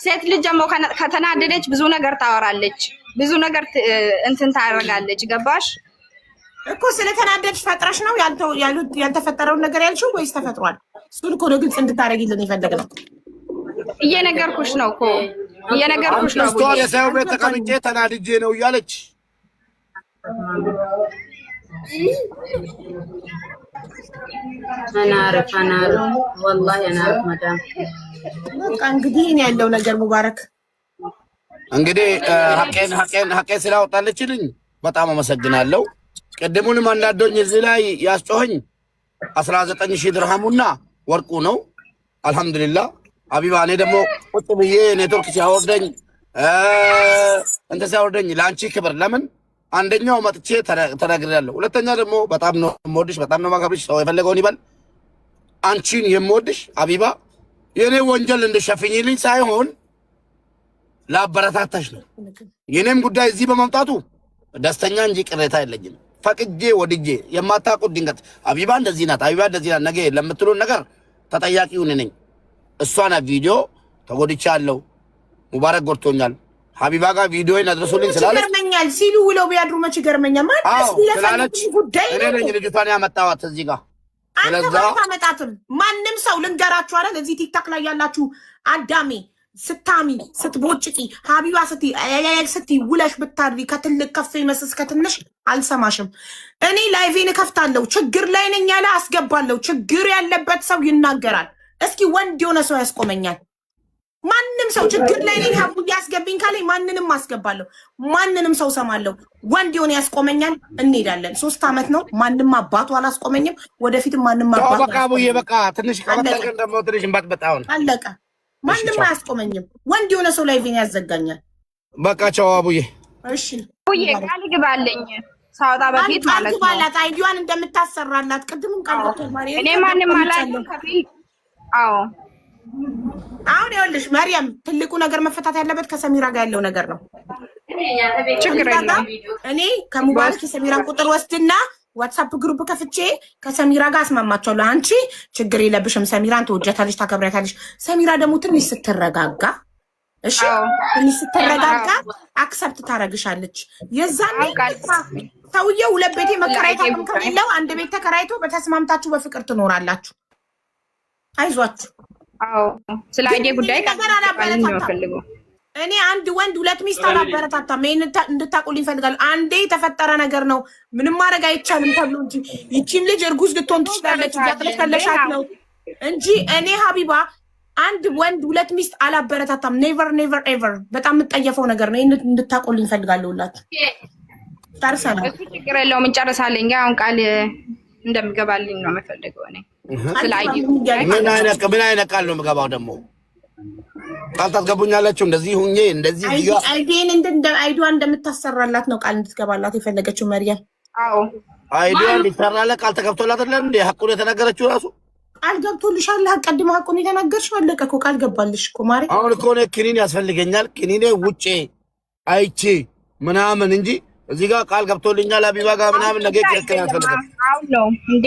ሴት ልጅ ደግሞ ከተናደደች ብዙ ነገር ታወራለች፣ ብዙ ነገር እንትን ታደርጋለች። ገባሽ እኮ ስለተናደድሽ ፈጥረሽ ነው ያልተፈጠረውን ነገር ያልሽው ወይስ ተፈጥሯል? እሱን እኮ ነው ግልጽ እንድታረጊልን የፈለግነው። እየነገርኩሽ ነው እኮ እየነገርኩሽ ነው። አምስት ወር የሰው ቤት ተቀምጬ ተናድጄ ነው እያለች አናር ወላሂ አናር ማዳም በቃ እንግዲህ እኔ ያለው ነገር ሙባረክ እንግዲህ ሀቄን ስላወጣለችልኝ በጣም አመሰግናለሁ። ቅድሙንም አንዳንዶኝ እዚህ ላይ ያስጮኸኝ 19,000 ድርሃሙና ወርቁ ነው። አልሐምዱሊላህ ሀቢባ። እኔ ደግሞ ቁጭ ብዬ ኔትወርክ ሲያወርደኝ እንተ ሲያወርደኝ ለአንቺ ክብር ለምን አንደኛው መጥቼ ተናግሬያለሁ። ሁለተኛ ደግሞ በጣም ነው የምወድሽ፣ በጣም ነው የማከብርሽ። ሰው የፈለገውን ይበል። አንቺን የምወድሽ ሀቢባ የኔ ወንጀል እንድሸፍኝልኝ ሳይሆን ለአበረታታሽ ነው። የኔም ጉዳይ እዚህ በመምጣቱ ደስተኛ እንጂ ቅሬታ የለኝም። ፈቅጄ ወድጄ የማታውቁት ድንገት ሀቢባ እንደዚህ ናት፣ ሀቢባ እንደዚህ ናት ነገ ለምትሉን ነገር ተጠያቂውን ነኝ። እሷን ቪዲዮ ተጎድቻለሁ፣ ሙባረክ ጎድቶኛል፣ ሀቢባ ጋር ቪዲዮን አድርሱልኝ ስላለች ይገርመኛል ሲሉ ውለው ቢያድሩ መች ይገርመኛል። ማንስ ቢለፈልግ ጉዳይ እኔ ነኝ ልጅቷን ያመጣኋት እዚህ ጋር። ስለዛ አመጣትም ማንም ሰው ልንገራችሁ አይደል እዚህ ቲክታክ ላይ ያላችሁ አዳሜ ስታሚ ስትቦጭቂ ሀቢባ ስቲ ውለሽ ብታድሪ ከትልቅ ከፍ ይመስስ ከትንሽ አልሰማሽም። እኔ ላይቬን እከፍታለሁ። ችግር ላይ ነኝ ያለ አስገባለሁ። ችግር ያለበት ሰው ይናገራል። እስኪ ወንድ የሆነ ሰው ያስቆመኛል። ማንም ሰው ችግር ላይ ነኝ ሀቡ ያስገብኝ ካለኝ ማንንም አስገባለሁ። ማንንም ሰው ሰማለሁ። ወንድ የሆነ ያስቆመኛል። እንሄዳለን። 3 ዓመት ነው። ማንም አባቱ አላስቆመኝም። ወደፊትም ማንም አባቱ በቃ አቡዬ በቃ ትንሽ ከመጣቀን ደግሞ ትንሽ እንባጥበጣውን አለቀ። ማንም አያስቆመኝም። ወንድ የሆነ ሰው ላይቬን ያዘጋኛል። በቃ ቻው አቡዬ። እሺ አቡዬ ቃል ግባልኝ ሳውጣ በፊት ማለት ነው። ባላት አይዲዋን እንደምታሰራላት ቅድምም ቃል ገብቷል። ማርያም እኔ ማንም አላልኩም ከፊል አዎ አሁን ይኸውልሽ መርያም ትልቁ ነገር መፈታት ያለበት ከሰሚራ ጋር ያለው ነገር ነው። ችግር የለም። እኔ ከሙባረክ የሰሚራን ቁጥር ወስድና ዋትስአፕ ግሩፕ ከፍቼ ከሰሚራ ጋር አስማማቸዋለሁ። አንቺ ችግር የለብሽም፣ ሰሚራን ትወጃታለሽ፣ ታከብሪያታለሽ። ሰሚራ ደግሞ ትንሽ ስትረጋጋ እሺ፣ ትንሽ ስትረጋጋ አክሰፕት ታረግሻለች። የዛኔ ሰውዬው 2 ቤት መከራየት አቅም ከሌለው 1 ቤት ተከራይቶ በተስማምታችሁ በፍቅር ትኖራላችሁ። አይዟችሁ። አዎ ስለ አይዴ ጉዳይ ነው። እኔ አንድ ወንድ 2 ሚስት አላበረታታም። ይሄን እንድታቁልኝ እፈልጋለሁ። አንዴ የተፈጠረ ነገር ነው፣ ምንም ማድረግ አይቻልም ተብሎ እንጂ ይቺን ልጅ እርጉዝ ልትሆን ትችላለች። ያጥለከለሻት ነው እንጂ እኔ ሀቢባ አንድ ወንድ 2 ሚስት አላበረታታም። ኔቨር ኔቨር ኤቨር። በጣም የምጠየፈው ነገር ነው። ይሄን እንድታቁልኝ እፈልጋለሁ። ሁላችሁ ጨርሰናል። እሱ ችግር የለውም እንጨርሳለን። አሁን ቃል እንደምገባልኝ ነው የምፈልገው እኔ ስለ አይዲ ምን አይነት ቃል ነው የምገባው ደግሞ ቃል ታስገቡኛላችሁ። እንደዚህ ሁኜ እንደዚህ አይዲን አይዲዋን እንደምታሰራላት ነው ቃል እንድትገባላት የፈለገችው መርያም። አዎ አይዲዋን እንድትሰራላት ቃል ተገብቶላት አይደል እንዴ? ሐቁን የተናገረችው ራሱ ቃል ገብቶልሻል። አቀድማ ሐቁን የተናገርሽው አለቀ እኮ ቃል ገባልሽ እኮ ማሪ። አሁን እኮ ነው ክኒን ያስፈልገኛል። ክኒኔ ውጪ አይቼ ምናምን እንጂ እዚህ ጋር ቃል ገብቶልኛል ሀቢባ ጋር ምናምን ነገ ይከከል ያስፈልጋል። አሁን ነው እንዴ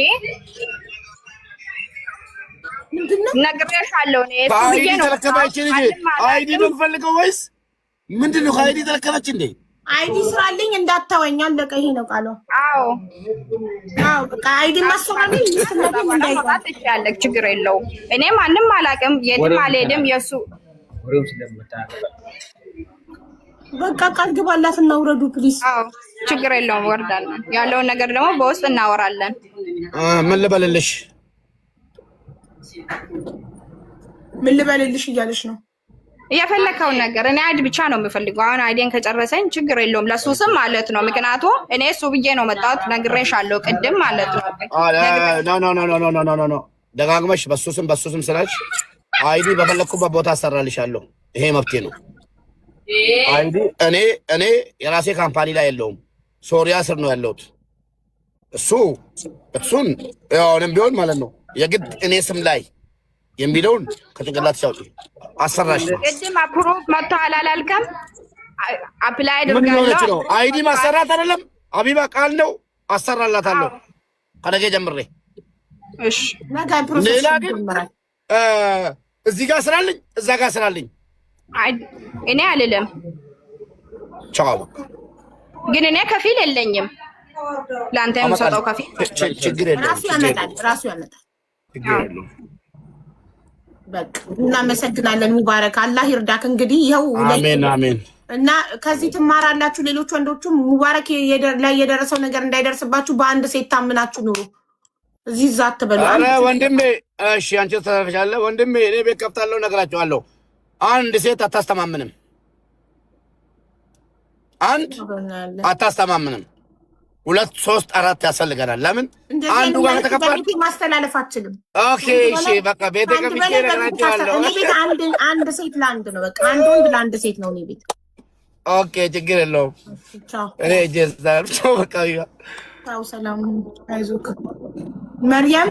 ነግሬሻለሁ ነው አይዲ ተረከበች እንጂ አይዲ ነው ፈልገው ወይስ ምንድነው? አይዲ ተረከበች እንዴ? አይዲ ስራልኝ እንዳታወኝ አለቀ። ይሄ ነው ቃሉ። አዎ አዎ በቃ አይዲ ማሰራልኝ ይስተላልኝ እንዳይጣጥ ይችላል። ችግር የለውም። እኔ ማንንም አላውቅም፣ የትም አልሄድም። የሱ በቃ ቃል ግባላት እና ውረዱ ፕሊዝ። አዎ ችግር የለውም። ወርዳለን። ያለውን ነገር ደግሞ በውስጥ እናወራለን። ምን ልበልልሽ? ምን ልበልልሽ እያለሽ ነው? የፈለከውን ነገር እኔ አይዲ ብቻ ነው የምፈልገው። አሁን አይዲን ከጨረሰኝ ችግር የለውም። ለሱ ስም ማለት ነው። ምክንያቱም እኔ እሱ ብዬ ነው መጣሁት። ነግሬሻለሁ ቅድም ማለት ነው። ኖ ደጋግመሽ በሱ ስም ስላልሽ አይዲ በፈለኩበት ቦታ አሰራልሻለሁ። ይሄ መብቴ ነው። አይዲ እኔ የራሴ ካምፓኒ ላይ የለውም፣ ሶሪያ ስር ነው ያለሁት። እሱን ያውንም ቢሆን ማለት ነው የግድ እኔ ስም ላይ የሚለውን ከጭንቅላት ሲያውጪ አሰራሽ ነው። ቅድም አፕሩቭ መጥቷል አላልከም? አፕላይ አድርጋለሁ። አይዲ ማሰራት አይደለም ሀቢባ ቃል ነው። አሰራላታለሁ ከነገ ጀምሬ። እሺ ነገ ፕሮሰስ ሌላ ግን እዚህ ጋር ስራልኝ እዛ ጋር ስራልኝ እኔ አልልም። ቻው ግን እኔ ከፊል የለኝም። ለአንተ የምሰጠው ከፊል ችግር የለም። ራሱ ያመጣል። በቃ እናመሰግናለን። ሙባረክ አላህ ይርዳክ። እንግዲህ ይኸው አሜን። እና ከዚህ ትማራላችሁ። ሌሎች ወንዶችም ሙባረክ ላይ የደረሰው ነገር እንዳይደርስባችሁ በአንድ ሴት ታምናችሁ ኑሩ። እዚህ እዛ አትበሉ። አረ ወንድሜ፣ እሺ አንቺ ተረፈሻለህ ወንድሜ። እኔ ቤት ከፍታለሁ፣ እነግራቸዋለሁ። አንድ ሴት አታስተማምንም። 2 3 4 ያስፈልገናል። ለምን አንዱ ጋር ተከፋል ማስተላለፍ አትችልም። ኦኬ እሺ በቃ ቤተ ከፍቼ ነገራቸዋለሁ። እኔ ቤት አንድ ሴት ለአንድ ነው። በቃ አንድ ወንድ ለአንድ ሴት ነው እኔ ቤት። ኦኬ ችግር የለውም። ቻው እኔ ጀዛር ቻው በቃ ቻው ሰላም አይዞክ መርያም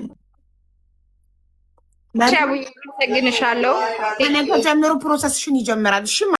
ቻው ይሰግንሻለሁ። እኔ ጀምሮ ፕሮሰስሽን ይጀምራል። እሺ